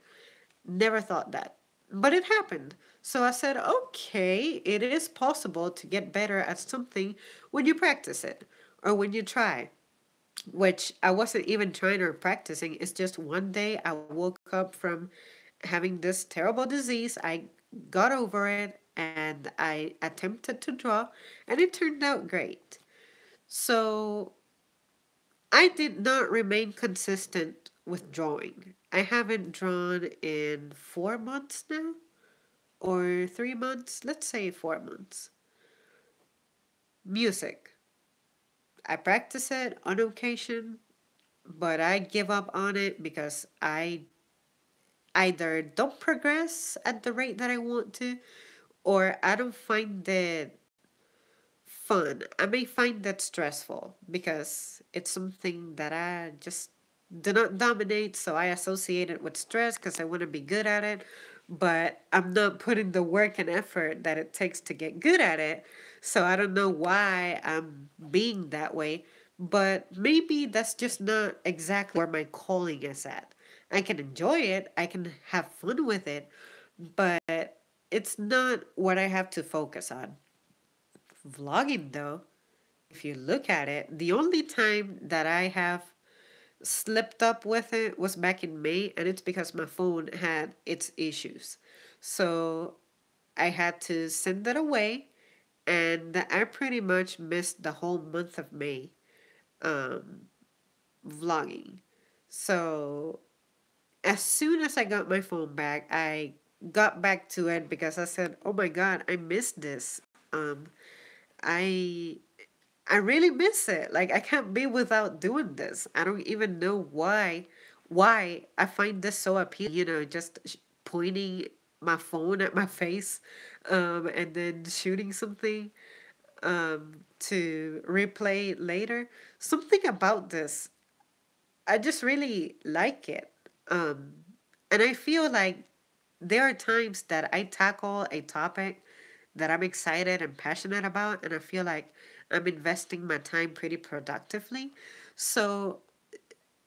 Never thought that. But it happened. So I said, okay, it is possible to get better at something when you practice it or when you try, which I wasn't even trying or practicing. It's just one day I woke up from having this terrible disease. I got over it and I attempted to draw, and it turned out great. So I did not remain consistent with drawing. I haven't drawn in 4 months now, or 3 months. Let's say 4 months. Music. I practice it on occasion, but I give up on it because I either don't progress at the rate that I want to, or I don't find it fun. I may find that stressful because it's something that I just do not dominate, so I associate it with stress because I want to be good at it, but I'm not putting the work and effort that it takes to get good at it. So I don't know why I'm being that way, but maybe that's just not exactly where my calling is at. I can enjoy it, I can have fun with it, but it's not what I have to focus on. Vlogging, though, if you look at it, the only time that I have slipped up with it was back in May, and it's because my phone had its issues. So I had to send it away, and I pretty much missed the whole month of May um, vlogging. So as soon as I got my phone back, I got back to it because I said, "Oh my God, I missed this. I I really miss it. Like I can't be without doing this. I don't even know why I find this so appealing, just pointing my phone at my face and then shooting something to replay later. Something about this, I just really like it. Um and I feel like there are times that I tackle a topic that I'm excited and passionate about, and I feel like I'm investing my time pretty productively. So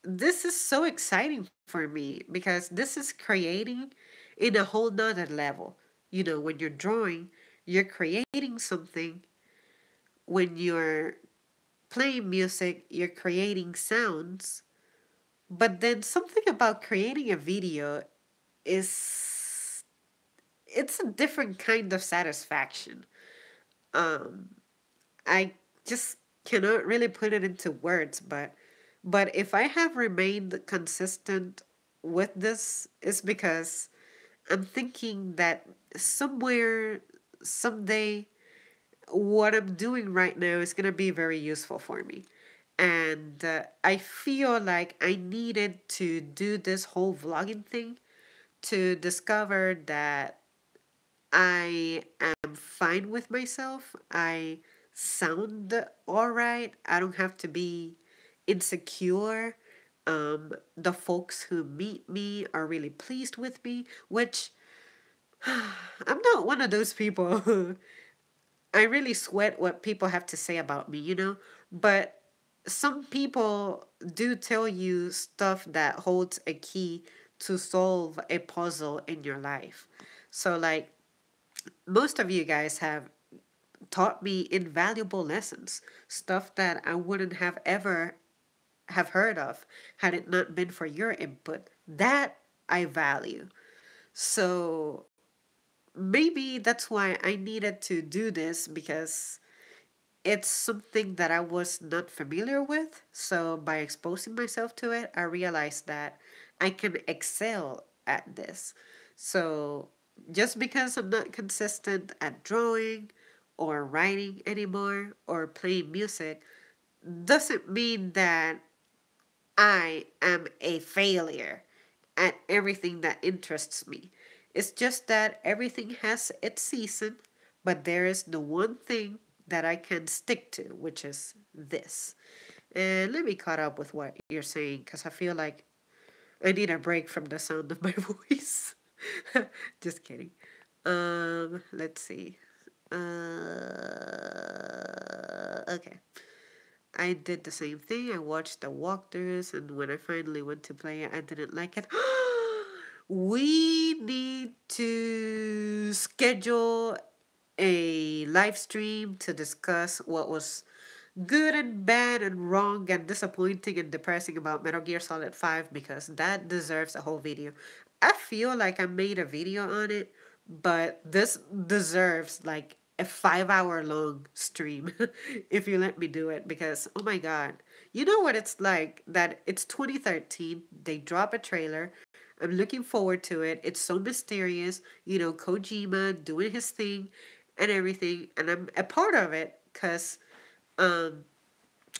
this is so exciting for me because this is creating in a whole nother level. You know, when you're drawing, you're creating something. When you're playing music, you're creating sounds. But then something about creating a video is it's a different kind of satisfaction. Um, I just cannot really put it into words, but if I have remained consistent with this, it's because I'm thinking that somewhere, someday, what I'm doing right now is going to be very useful for me. And I feel like I needed to do this whole vlogging thing to discover that I am fine with myself. I sound all right. I don't have to be insecure. The folks who meet me are really pleased with me, which I'm not one of those people who I really sweat what people have to say about me, you know? But some people do tell you stuff that holds a key to solve a puzzle in your life. So, like, most of you guys have taught me invaluable lessons, stuff that I wouldn't have ever have heard of had it not been for your input. That I value. So maybe that's why I needed to do this because it's something that I was not familiar with. So by exposing myself to it, I realized that I can excel at this. So just because I'm not consistent at drawing or writing anymore or playing music doesn't mean that I am a failure at everything that interests me. It's just that everything has its season, but there is the one thing that I can stick to, which is this. And let me caught up with what you're saying because I feel like I need a break from the sound of my voice. Just kidding. Let's see. Okay. I did the same thing. I watched the walkthroughs, and when I finally went to play it, I didn't like it. We need to schedule a live stream to discuss what was good and bad and wrong and disappointing and depressing about Metal Gear Solid 5 because that deserves a whole video. I feel like I made a video on it, but this deserves like a 5 hour long stream if you let me do it because oh my god. You know what it's like that it's 2013, they drop a trailer. I'm looking forward to it. It's so mysterious, you know, Kojima doing his thing and everything, and I'm a part of it because um,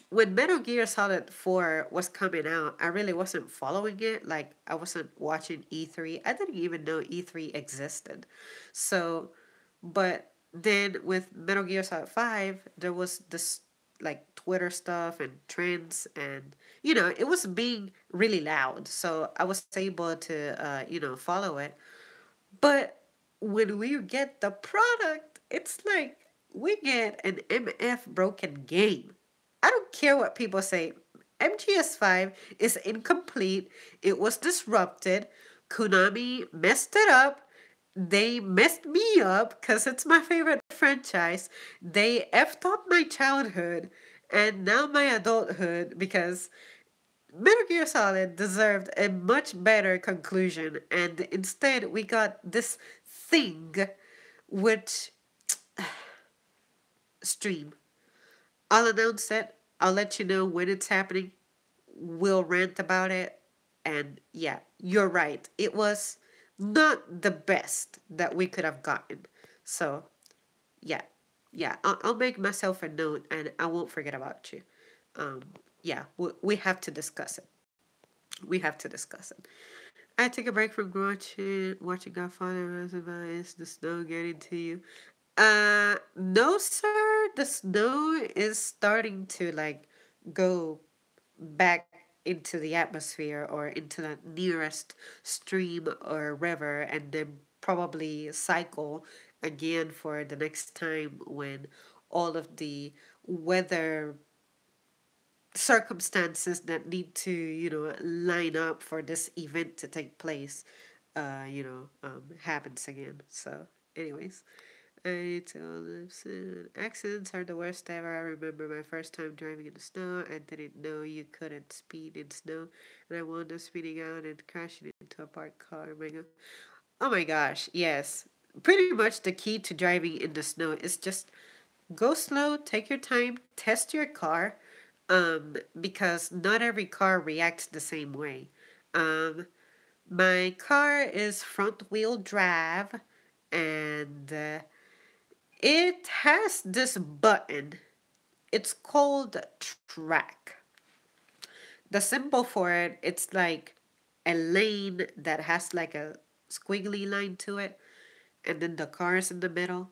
when Metal Gear Solid 4 was coming out, I really wasn't following it. Like, I wasn't watching E3. I didn't even know E3 existed. So, but then with Metal Gear Solid 5, there was this like Twitter stuff and trends, and you know, it was being really loud. So I was able to, follow it. But when we get the product, it's like we get an MF broken game. I don't care what people say. MGS5 is incomplete. It was disrupted. Konami messed it up. They messed me up because it's my favorite franchise. They effed up my childhood and now my adulthood because Metal Gear Solid deserved a much better conclusion, and instead we got this thing which stream. I'll announce it. I'll let you know when it's happening. We'll rant about it. And yeah, you're right. It was not the best that we could have gotten. So yeah, yeah. I'll make myself a note, and I won't forget about you. Um, yeah, we have to discuss it. We have to discuss it. I take a break from watching Godfather as advice. The snow getting to you. No, sir. The snow is starting to like go back. into the atmosphere or into the nearest stream or river, and then probably cycle again for the next time when all of the weather circumstances that need to, line up for this event to take place, happens again. So, anyways, I tell them accidents are the worst ever. I remember my first time driving in the snow. I didn't know you couldn't speed in snow, and I wound up speeding out and crashing into a parked car. Oh my gosh, yes. Pretty much the key to driving in the snow is just go slow, take your time, test your car, because not every car reacts the same way. Um, my car is front wheel drive, and it has this button. It's called track. The symbol for it, it's like a lane that has like a squiggly line to it, and then the car is in the middle.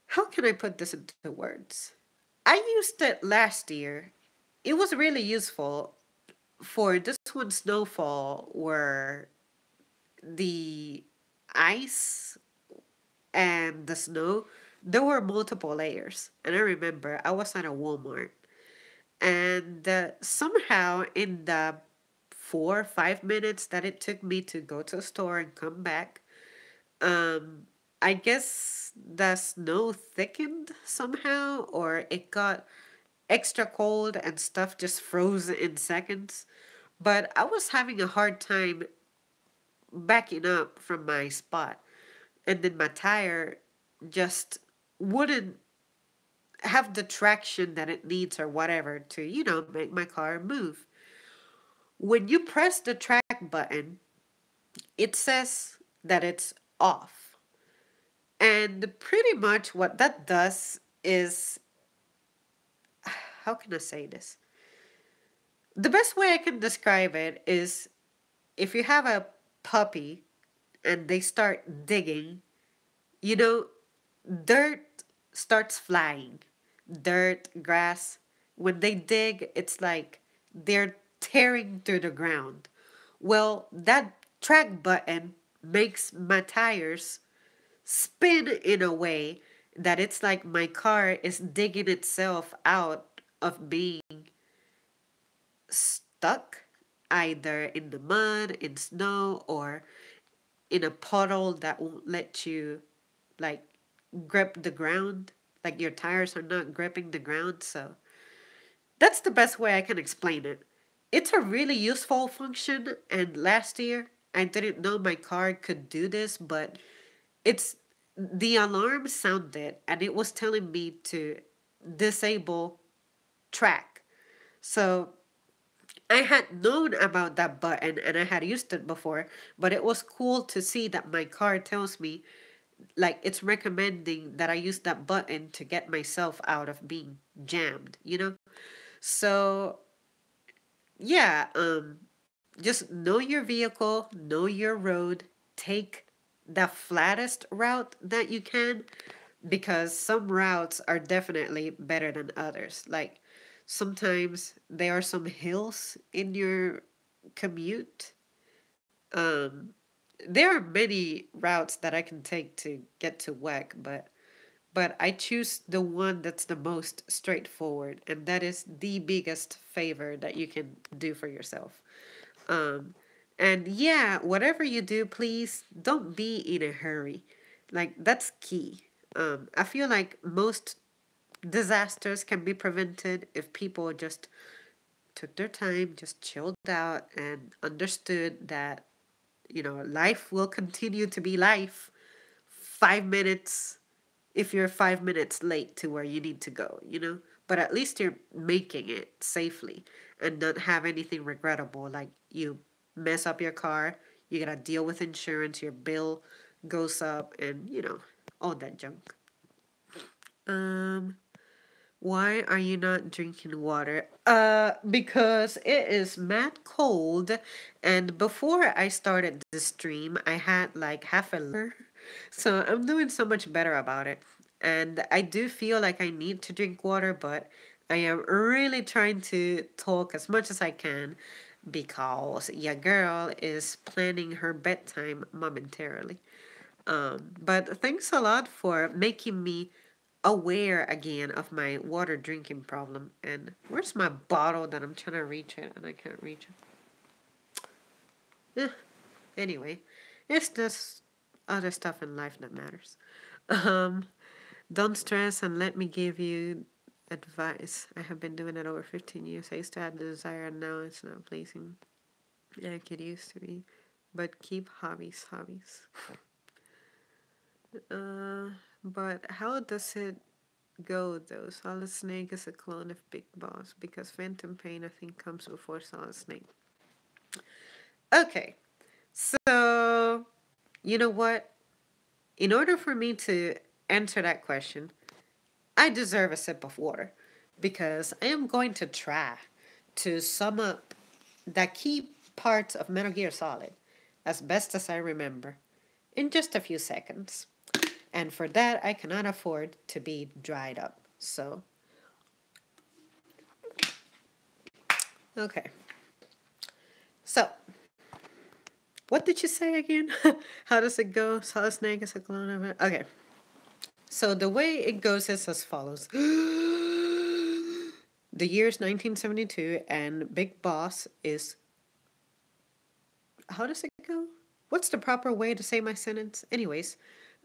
How can I put this into words? I used it last year. It was really useful for this one snowfall where the ice and the snow, there were multiple layers. And I remember I was at a Walmart, and somehow in the 4 or 5 minutes that it took me to go to a store and come back, um, I guess the snow thickened somehow, or it got extra cold and stuff just froze in seconds. But I was having a hard time backing up from my spot. And then my tire just wouldn't have the traction that it needs or whatever to, make my car move. When you press the track button, it says that it's off. And pretty much what that does is, how can I say this? The best way I can describe it is if you have a puppy and they start digging, you know, dirt starts flying. Dirt, grass. When they dig, it's like they're tearing through the ground. Well, that track button makes my tires spin in a way that it's like my car is digging itself out of being stuck either in the mud, in snow, or in a puddle that won't let you like grip the ground. Like your tires are not gripping the ground. So that's the best way I can explain it. It's a really useful function, and last year I didn't know my car could do this, but it's the alarm sounded and it was telling me to disable track. So I had known about that button and I had used it before, but it was cool to see that my car tells me, like, it's recommending that I use that button to get myself out of being jammed. So, yeah, just know your vehicle, know your road, take the flattest route that you can, because some routes are definitely better than others. Like sometimes there are some hills in your commute. Um, there are many routes that I can take to get to work, but I choose the one that's the most straightforward, and that is the biggest favor that you can do for yourself. Um, and yeah, whatever you do, please don't be in a hurry. Like that's key. I feel like most disasters can be prevented if people just took their time, just chilled out, and understood that life will continue to be life. 5 minutes if you're 5 minutes late to where you need to go. But at least you're making it safely and don't have anything regrettable. Like you mess up your car, you gotta deal with insurance, your bill goes up, and all that junk. Um, why are you not drinking water? Because it is mad cold, and before I started the stream, I had like half a liter, so I'm doing so much better about it. And I do feel like I need to drink water, but I am really trying to talk as much as I can because your girl is planning her bedtime momentarily. But thanks a lot for making me aware again of my water drinking problem. And where's my bottle that I'm trying to reach it and I can't reach it? Anyway, it's just other stuff in life that matters. Um, don't stress and let me give you advice. I have been doing it over 15 years. I used to have the desire and now it's not pleasing like it used to be. But keep hobbies, hobbies. Uh, but how does it go though? Solid Snake is a clone of Big Boss because Phantom Pain I think comes before Solid Snake. Okay, so you know what? In order for me to answer that question, I deserve a sip of water because I am going to try to sum up the key parts of Metal Gear Solid as best as I remember in just a few seconds. And for that, I cannot afford to be dried up. So, okay. So, what did you say again? How does it go? Solid Snake is a clone of it. Okay. So, the way it goes is as follows. The year is 1972, and Big Boss is. How does it go? What's the proper way to say my sentence? Anyways,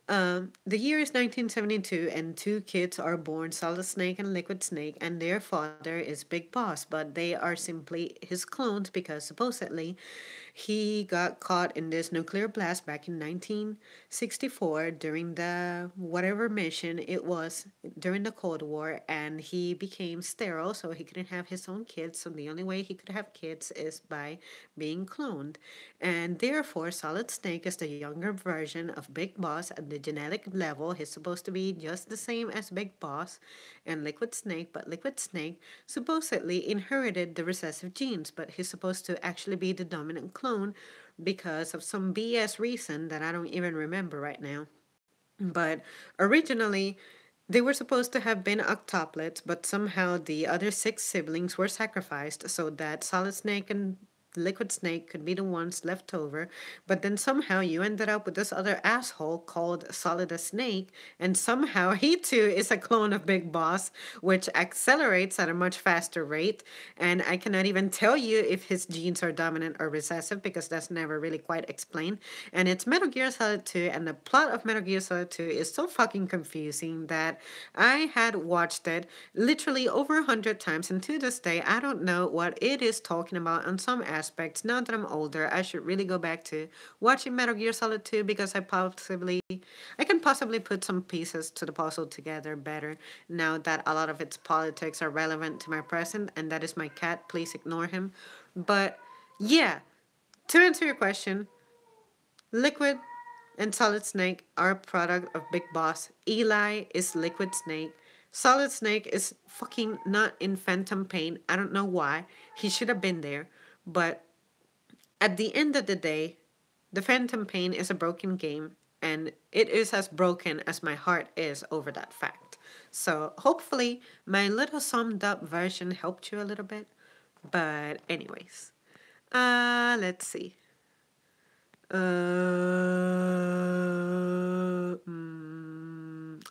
the year is 1972, and two kids are born, Solid Snake and Liquid Snake, and their father is Big Boss, but they are simply his clones because supposedly he got caught in this nuclear blast back in 1964 during the whatever mission it was during the Cold War, and he became sterile, so he couldn't have his own kids. So the only way he could have kids is by being cloned, and therefore Solid Snake is the younger version of Big Boss at the genetic level. He's supposed to be just the same as Big Boss and Liquid Snake, but Liquid Snake supposedly inherited the recessive genes, but he's supposed to actually be the dominant clone because of some BS reason that I don't even remember right now. But originally, they were supposed to have been octuplets, but somehow the other six siblings were sacrificed so that Solid Snake and Liquid Snake could be the ones left over. But then somehow you ended up with this other asshole called Solid a Snake, and somehow he too is a clone of Big Boss, which accelerates at a much faster rate. And I cannot even tell you if his genes are dominant or recessive because that's never really quite explained. And it's Metal Gear Solid 2, and the plot of Metal Gear Solid 2 is so fucking confusing that I had watched it literally over 100 times, and to this day, I don't know what it is talking about on some aspects. Now that I'm older, I should really go back to watching Metal Gear Solid 2 because I can possibly put some pieces to the puzzle together better now that a lot of its politics are relevant to my present, and that is my cat. Please ignore him. But yeah, to answer your question, Liquid and Solid Snake are a product of Big Boss. Eli is Liquid Snake. Solid Snake is fucking not in Phantom Pain. I don't know why. He should have been there. But at the end of the day, the Phantom Pain is a broken game, and it is as broken as my heart is over that fact. So hopefully, my little summed up version helped you a little bit. But, anyways, let's see.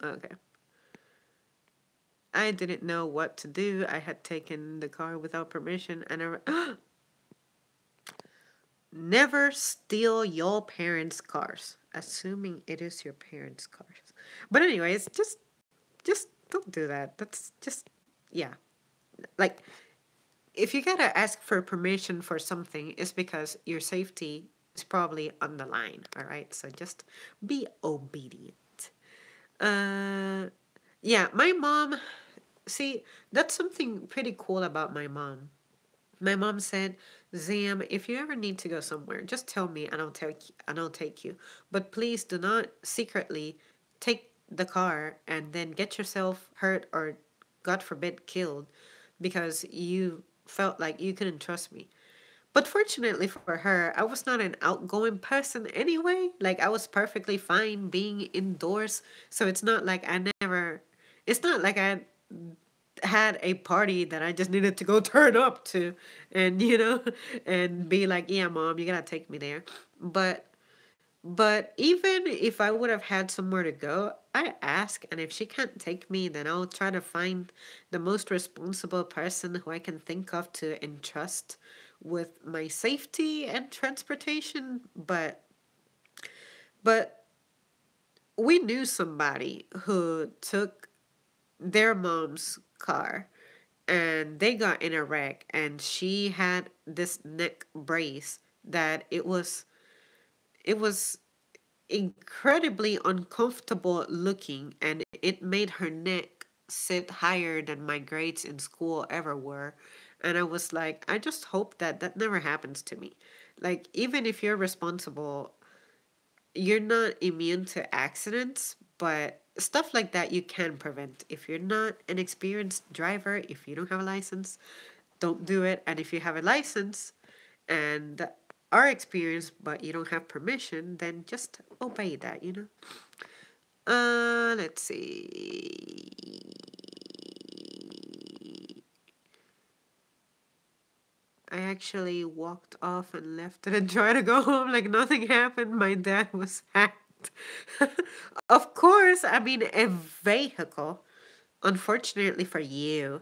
Okay. I didn't know what to do. I had taken the car without permission, and I never steal your parents' cars, assuming it is your parents' cars. But anyways, just don't do that. That's just yeah. Like if you gotta ask for permission for something, it's because your safety is probably on the line. All right, so just be obedient. Uh, yeah, my mom. See, that's something pretty cool about my mom. My mom said, "Zam, if you ever need to go somewhere, just tell me and I'll take you. But please do not secretly take the car and then get yourself hurt or, God forbid, killed because you felt like you couldn't trust me." But fortunately for her, I was not an outgoing person anyway. Like I was perfectly fine being indoors. So it's not like I never it's not like I had a party that I just needed to go turn up to, and and be like, yeah, mom, you gotta take me there. But even if I would have had somewhere to go, I ask, and if she can't take me, then I'll try to find the most responsible person who I can think of to entrust with my safety and transportation. But we knew somebody who took their mom's car and they got in a wreck, and she had this neck brace that it was incredibly uncomfortable looking, and it made her neck sit higher than my grades in school ever were. And I was like, I just hope that that never happens to me. Like, even if you're responsible, you're not immune to accidents, but stuff like that you can prevent. If you're not an experienced driver, if you don't have a license, don't do it. And if you have a license and are experienced but you don't have permission, then just obey that. Let's see. I actually walked off and left and tried to go home like nothing happened. My dad was hacked. Of course, I mean, a vehicle, unfortunately for you,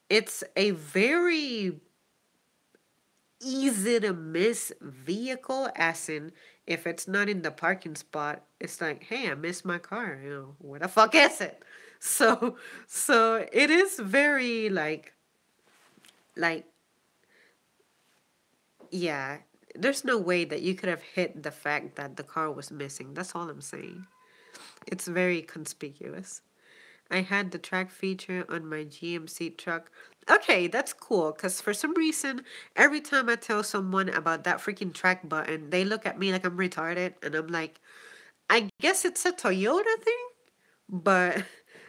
it's a very easy to miss vehicle, as in, if it's not in the parking spot, it's like, hey, I missed my car. Where the fuck is it? So, so it is very like, yeah, there's no way that you could have hit the fact that the car was missing. That's all I'm saying. It's very conspicuous. I had the track feature on my GMC truck. Okay, that's cool, because for some reason, every time I tell someone about that freaking track button, they look at me like I'm retarded, and I'm like, I guess it's a Toyota thing? But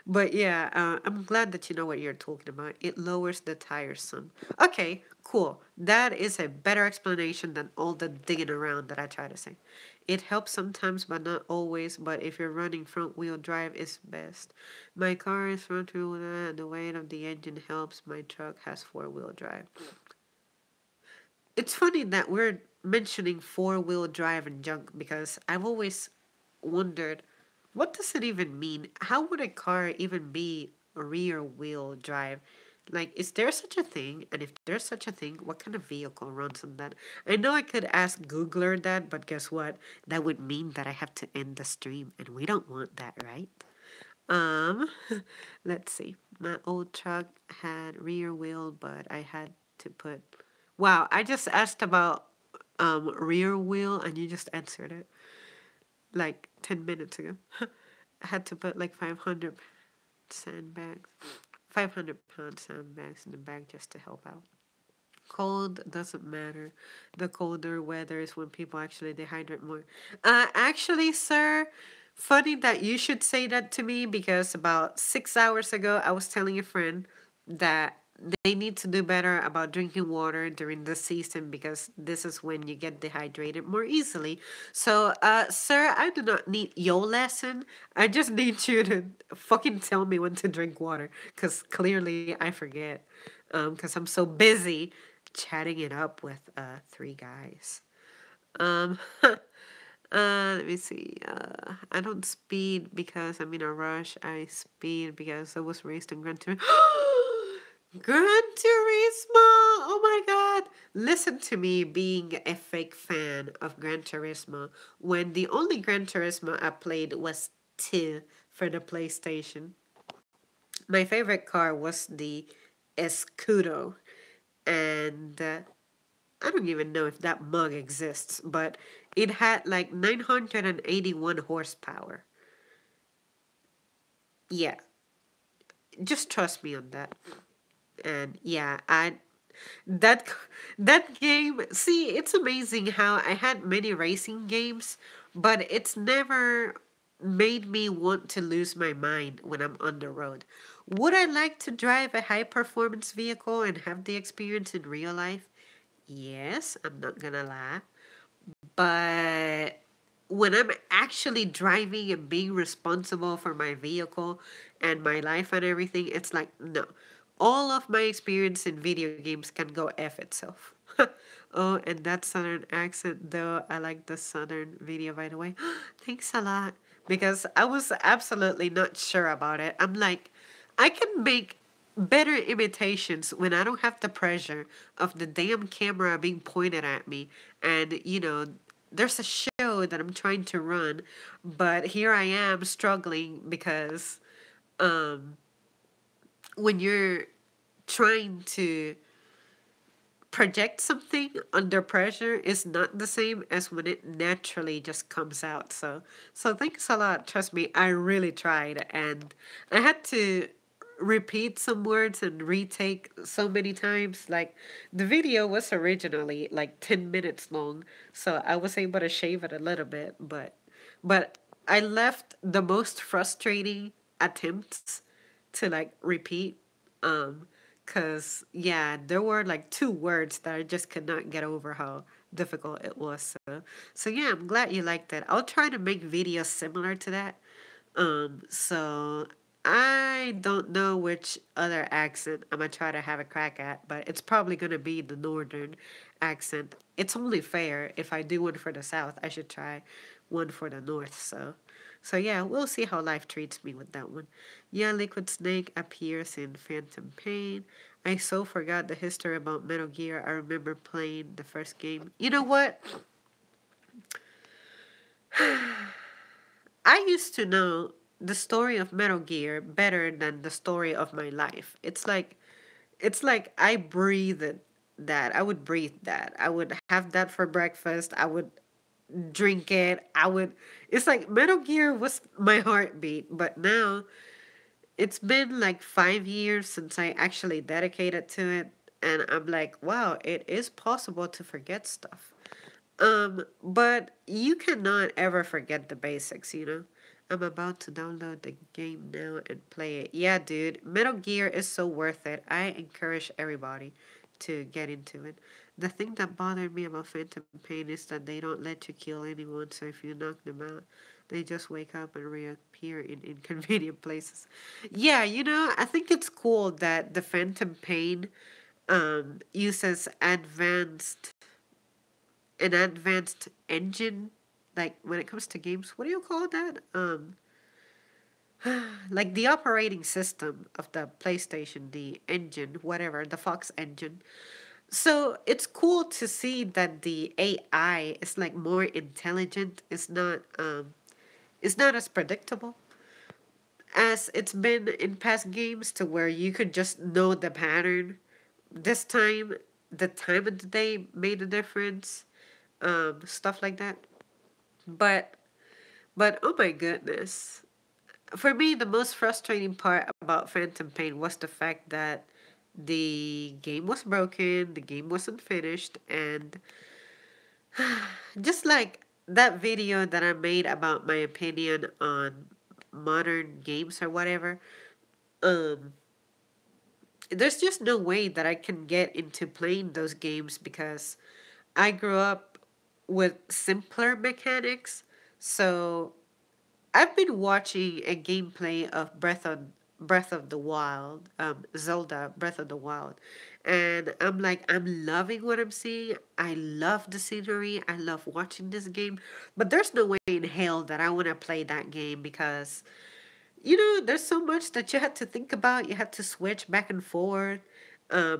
but yeah, I'm glad that you know what you're talking about. It lowers the tires some. Okay, cool. That is a better explanation than all the digging around that I try to say. It helps sometimes, but not always. But if you're running front wheel drive, is best. My car is front wheel and the weight of the engine helps. My truck has four-wheel drive. It's funny that we're mentioning four-wheel drive and junk, because I've always wondered, what does it even mean? How would a car even be rear wheel drive? Like, is there such a thing? And if there's such a thing, what kind of vehicle runs on that? I know I could ask Googler that, but guess what? That would mean that I have to end the stream, and we don't want that, right? Um, let's see. My old truck had rear wheel, but I had to put. Wow, I just asked about rear wheel, and you just answered it like 10 minutes ago. I had to put like 500 sandbags, 500-pound sandbags in the bag just to help out. Cold doesn't matter. The colder weather is when people actually dehydrate more. Actually, sir, funny that you should say that to me, because about 6 hours ago, I was telling a friend that they need to do better about drinking water during the season, because this is when you get dehydrated more easily. So, sir, I do not need your lesson. I just need you to fucking tell me when to drink water, because clearly I forget. Because I'm so busy chatting it up with three guys. Um, Let me see. I don't speed because I'm in a rush. I speed because I was raised in Gran Turismo. Gran Turismo! Oh my god! Listen to me being a fake fan of Gran Turismo when the only Gran Turismo I played was 2 for the PlayStation. My favorite car was the Escudo, and I don't even know if that mug exists, but it had like 981 horsepower. Yeah, just trust me on that. And yeah, that that game, see, it's amazing how I had many racing games, but it's never made me want to lose my mind when I'm on the road. Would I like to drive a high performance vehicle and have the experience in real life? Yes, I'm not gonna lie. But when I'm actually driving and being responsible for my vehicle and my life and everything, it's like, no. All of my experience in video games can go F itself. Oh, and that southern accent, though, I like the southern video, by the way. Thanks a lot. Because I was absolutely not sure about it. I'm like, I can make better imitations when I don't have the pressure of the damn camera being pointed at me. And, there's a show that I'm trying to run, but here I am struggling because um, when you're trying to project something under pressure is not the same as when it naturally just comes out. So thanks a lot. Trust me, I really tried, and I had to repeat some words and retake so many times. Like, the video was originally like 10 minutes long, so I was able to shave it a little bit, but I left the most frustrating attempts to like repeat. um Cause yeah, there were like two words that I just could not get over how difficult it was. So yeah, I'm glad you liked that. I'll try to make videos similar to that. So I don't know which other accent I'm gonna try to have a crack at, but it's probably gonna be the northern accent. It's only fair if I do one for the south, I should try one for the north. So yeah, we'll see how life treats me with that one. Yeah, Liquid Snake appears in Phantom Pain. I so forgot the history about Metal Gear. I remember playing the first game. You know what? I used to know the story of Metal Gear better than the story of my life. It's like I breathed that. I would breathe that. I would have that for breakfast. I would drink it. It's like Metal Gear was my heartbeat, but now it's been like 5 years since I actually dedicated to it, and I'm like, wow, it is possible to forget stuff. But you cannot ever forget the basics. I'm about to download the game now and play it. Yeah, dude, Metal Gear is so worth it. I encourage everybody to get into it. The thing that bothered me about Phantom Pain is that they don't let you kill anyone, so if you knock them out, they just wake up and reappear in inconvenient places. Yeah, I think it's cool that the Phantom Pain uses an advanced engine, like when it comes to games. What do you call that? Like the operating system of the PlayStation, the engine, whatever, the Fox engine. So it's cool to see that the AI is like more intelligent. It's not as predictable as it's been in past games, to where you could just know the pattern. This time, the time of the day made a difference. Stuff like that. But oh my goodness. For me, the most frustrating part about Phantom Pain was the fact that the game was broken, the game wasn't finished, and just like that video that I made about my opinion on modern games or whatever, um, there's just no way that I can get into playing those games because I grew up with simpler mechanics. So I've been watching a gameplay of Breath of the Wild, Zelda Breath of the Wild, and I'm loving what I'm seeing. I love the scenery. I love watching this game, but there's no way in hell that I want to play that game because there's so much that you had to think about. You had to switch back and forth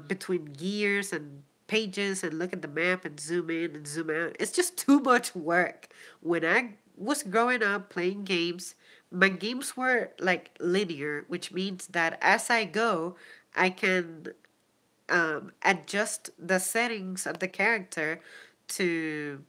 between gears and pages and look at the map and zoom in and zoom out. It's just too much work. When I was growing up playing games, my games were like linear, which means that as I go, I can adjust the settings of the character to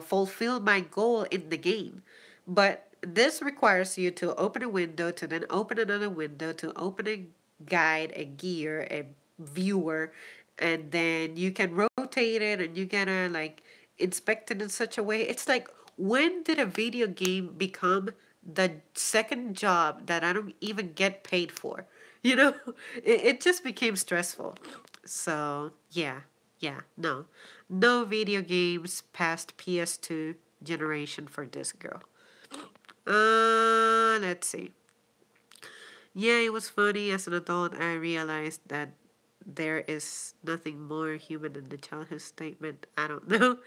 fulfill my goal in the game. But this requires you to open a window, to then open another window, to open a guide, a gear, a viewer, and then you can rotate it and you gotta like inspect it in such a way. It's like, when did a video game become the second job that I don't even get paid for? You know, it just became stressful. So, yeah, no. No video games past PS2. generation for this girl. Let's see. Yeah, it was funny. As an adult, I realized that there is nothing more human than the childhood statement. I don't know.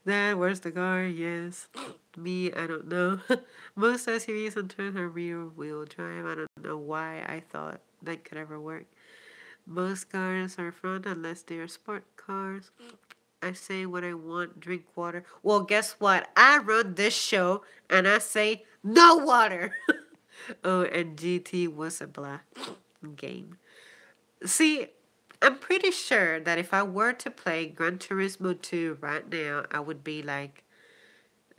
Dad, where's the car? Yes. Me, I don't know. Most SUVs and trucks are rear wheel drive. I don't know why I thought that could ever work. Most cars are front unless they are sport cars. I say what I want, drink water. Well, guess what? I run this show and I say no water. Oh, and GT was a black game. See, I'm pretty sure that if I were to play Gran Turismo 2 right now, I would be like,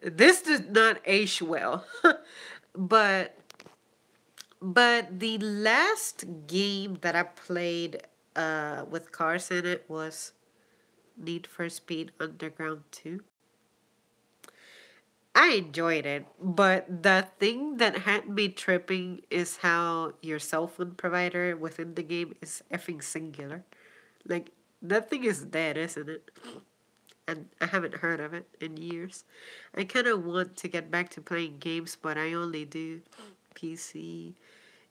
this did not age well. but the last game that I played with cars in it was Need for Speed Underground 2. I enjoyed it, but the thing that had me tripping is how your cell phone provider within the game is effing singular. Like, that thing is dead, isn't it? And I haven't heard of it in years. I kind of want to get back to playing games, but I only do PC.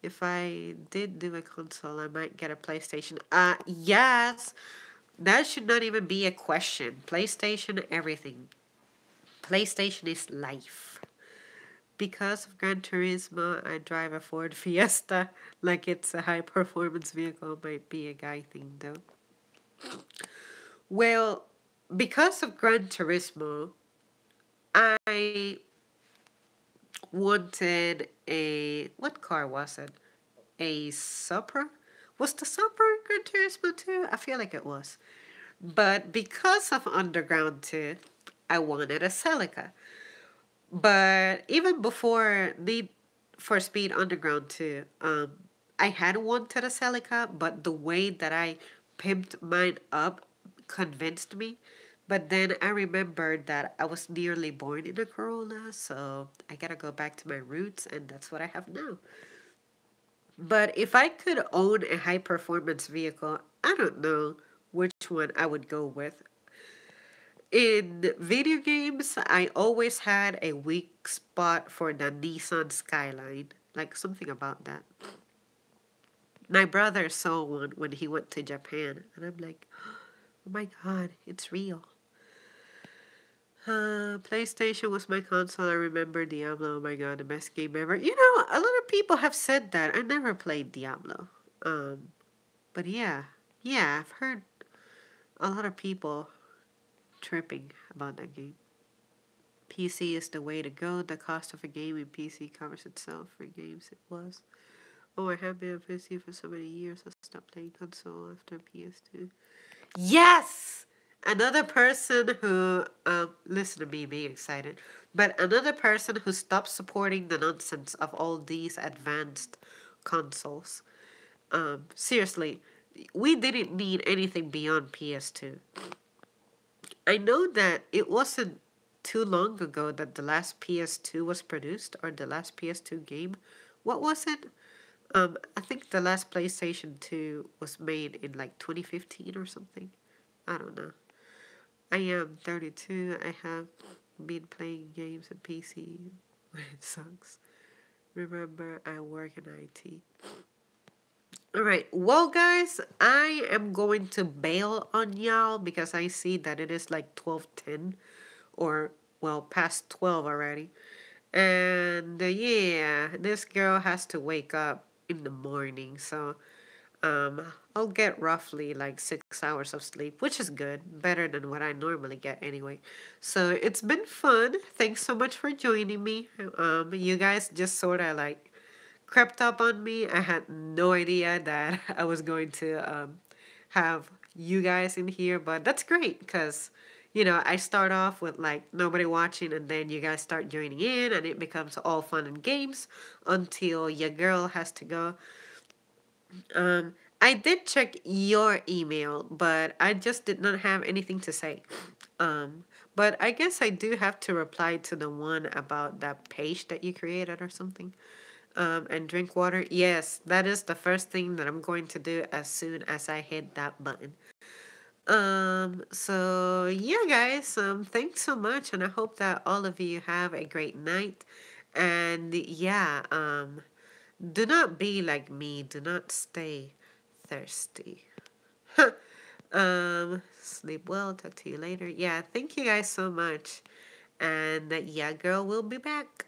If I did do a console, I might get a PlayStation. Yes! That should not even be a question. PlayStation, everything. PlayStation is life. Because of Gran Turismo, I drive a Ford Fiesta like it's a high performance vehicle. Might be a guy thing though. Well, because of Gran Turismo, I wanted a, what car was it? A Supra? Was the Supra in Gran Turismo 2? I feel like it was. But because of Underground 2, I wanted a Celica. But even before Need for Speed Underground 2, I had wanted a Celica, but the way that I pimped mine up convinced me. But then I remembered that I was nearly born in a Corolla, so I gotta go back to my roots, and that's what I have now. But if I could own a high performance vehicle, I don't know which one I would go with. In video games, I always had a weak spot for the Nissan Skyline. Like something about that. My brother saw one when he went to Japan, and I'm like, oh my god, it's real. PlayStation was my console. I remember Diablo. Oh my god, the best game ever. You know, a lot of people have said that. I never played Diablo. But yeah, I've heard a lot of people tripping about that game. PC is the way to go. The cost of a game in PC covers itself. For games, it was. Oh, I have been on PC for so many years. I stopped playing console after PS2. Yes! Another person who, listen to me being excited, but another person who stopped supporting the nonsense of all these advanced consoles. Seriously, we didn't need anything beyond PS2. I know that it wasn't too long ago that the last PS2 was produced, or the last PS2 game. What was it? I think the last PlayStation 2 was made in like 2015 or something. I don't know. I am 32. I have been playing games on PC when it sucks. Remember, I work in IT. Alright, well, guys, I am going to bail on y'all because I see that it is like 12:10, or, well, past 12 already. And yeah, this girl has to wake up in the morning, so I'll get roughly like 6 hours of sleep, which is good, better than what I normally get anyway. So it's been fun. Thanks so much for joining me. You guys just sort of like crept up on me. I had no idea that I was going to have you guys in here, but that's great because I start off with like nobody watching, and then you guys start joining in, and it becomes all fun and games until your girl has to go. I did check your email, but I just did not have anything to say. But I guess I do have to reply to the one about that page that you created or something. And drink water. Yes, that is the first thing that I'm going to do as soon as I hit that button. So yeah, guys, thanks so much, and I hope that all of you have a great night. And yeah, do not be like me. Do not stay thirsty. Sleep well. Talk to you later. Yeah, thank you guys so much. And yeah, girl, we'll be back.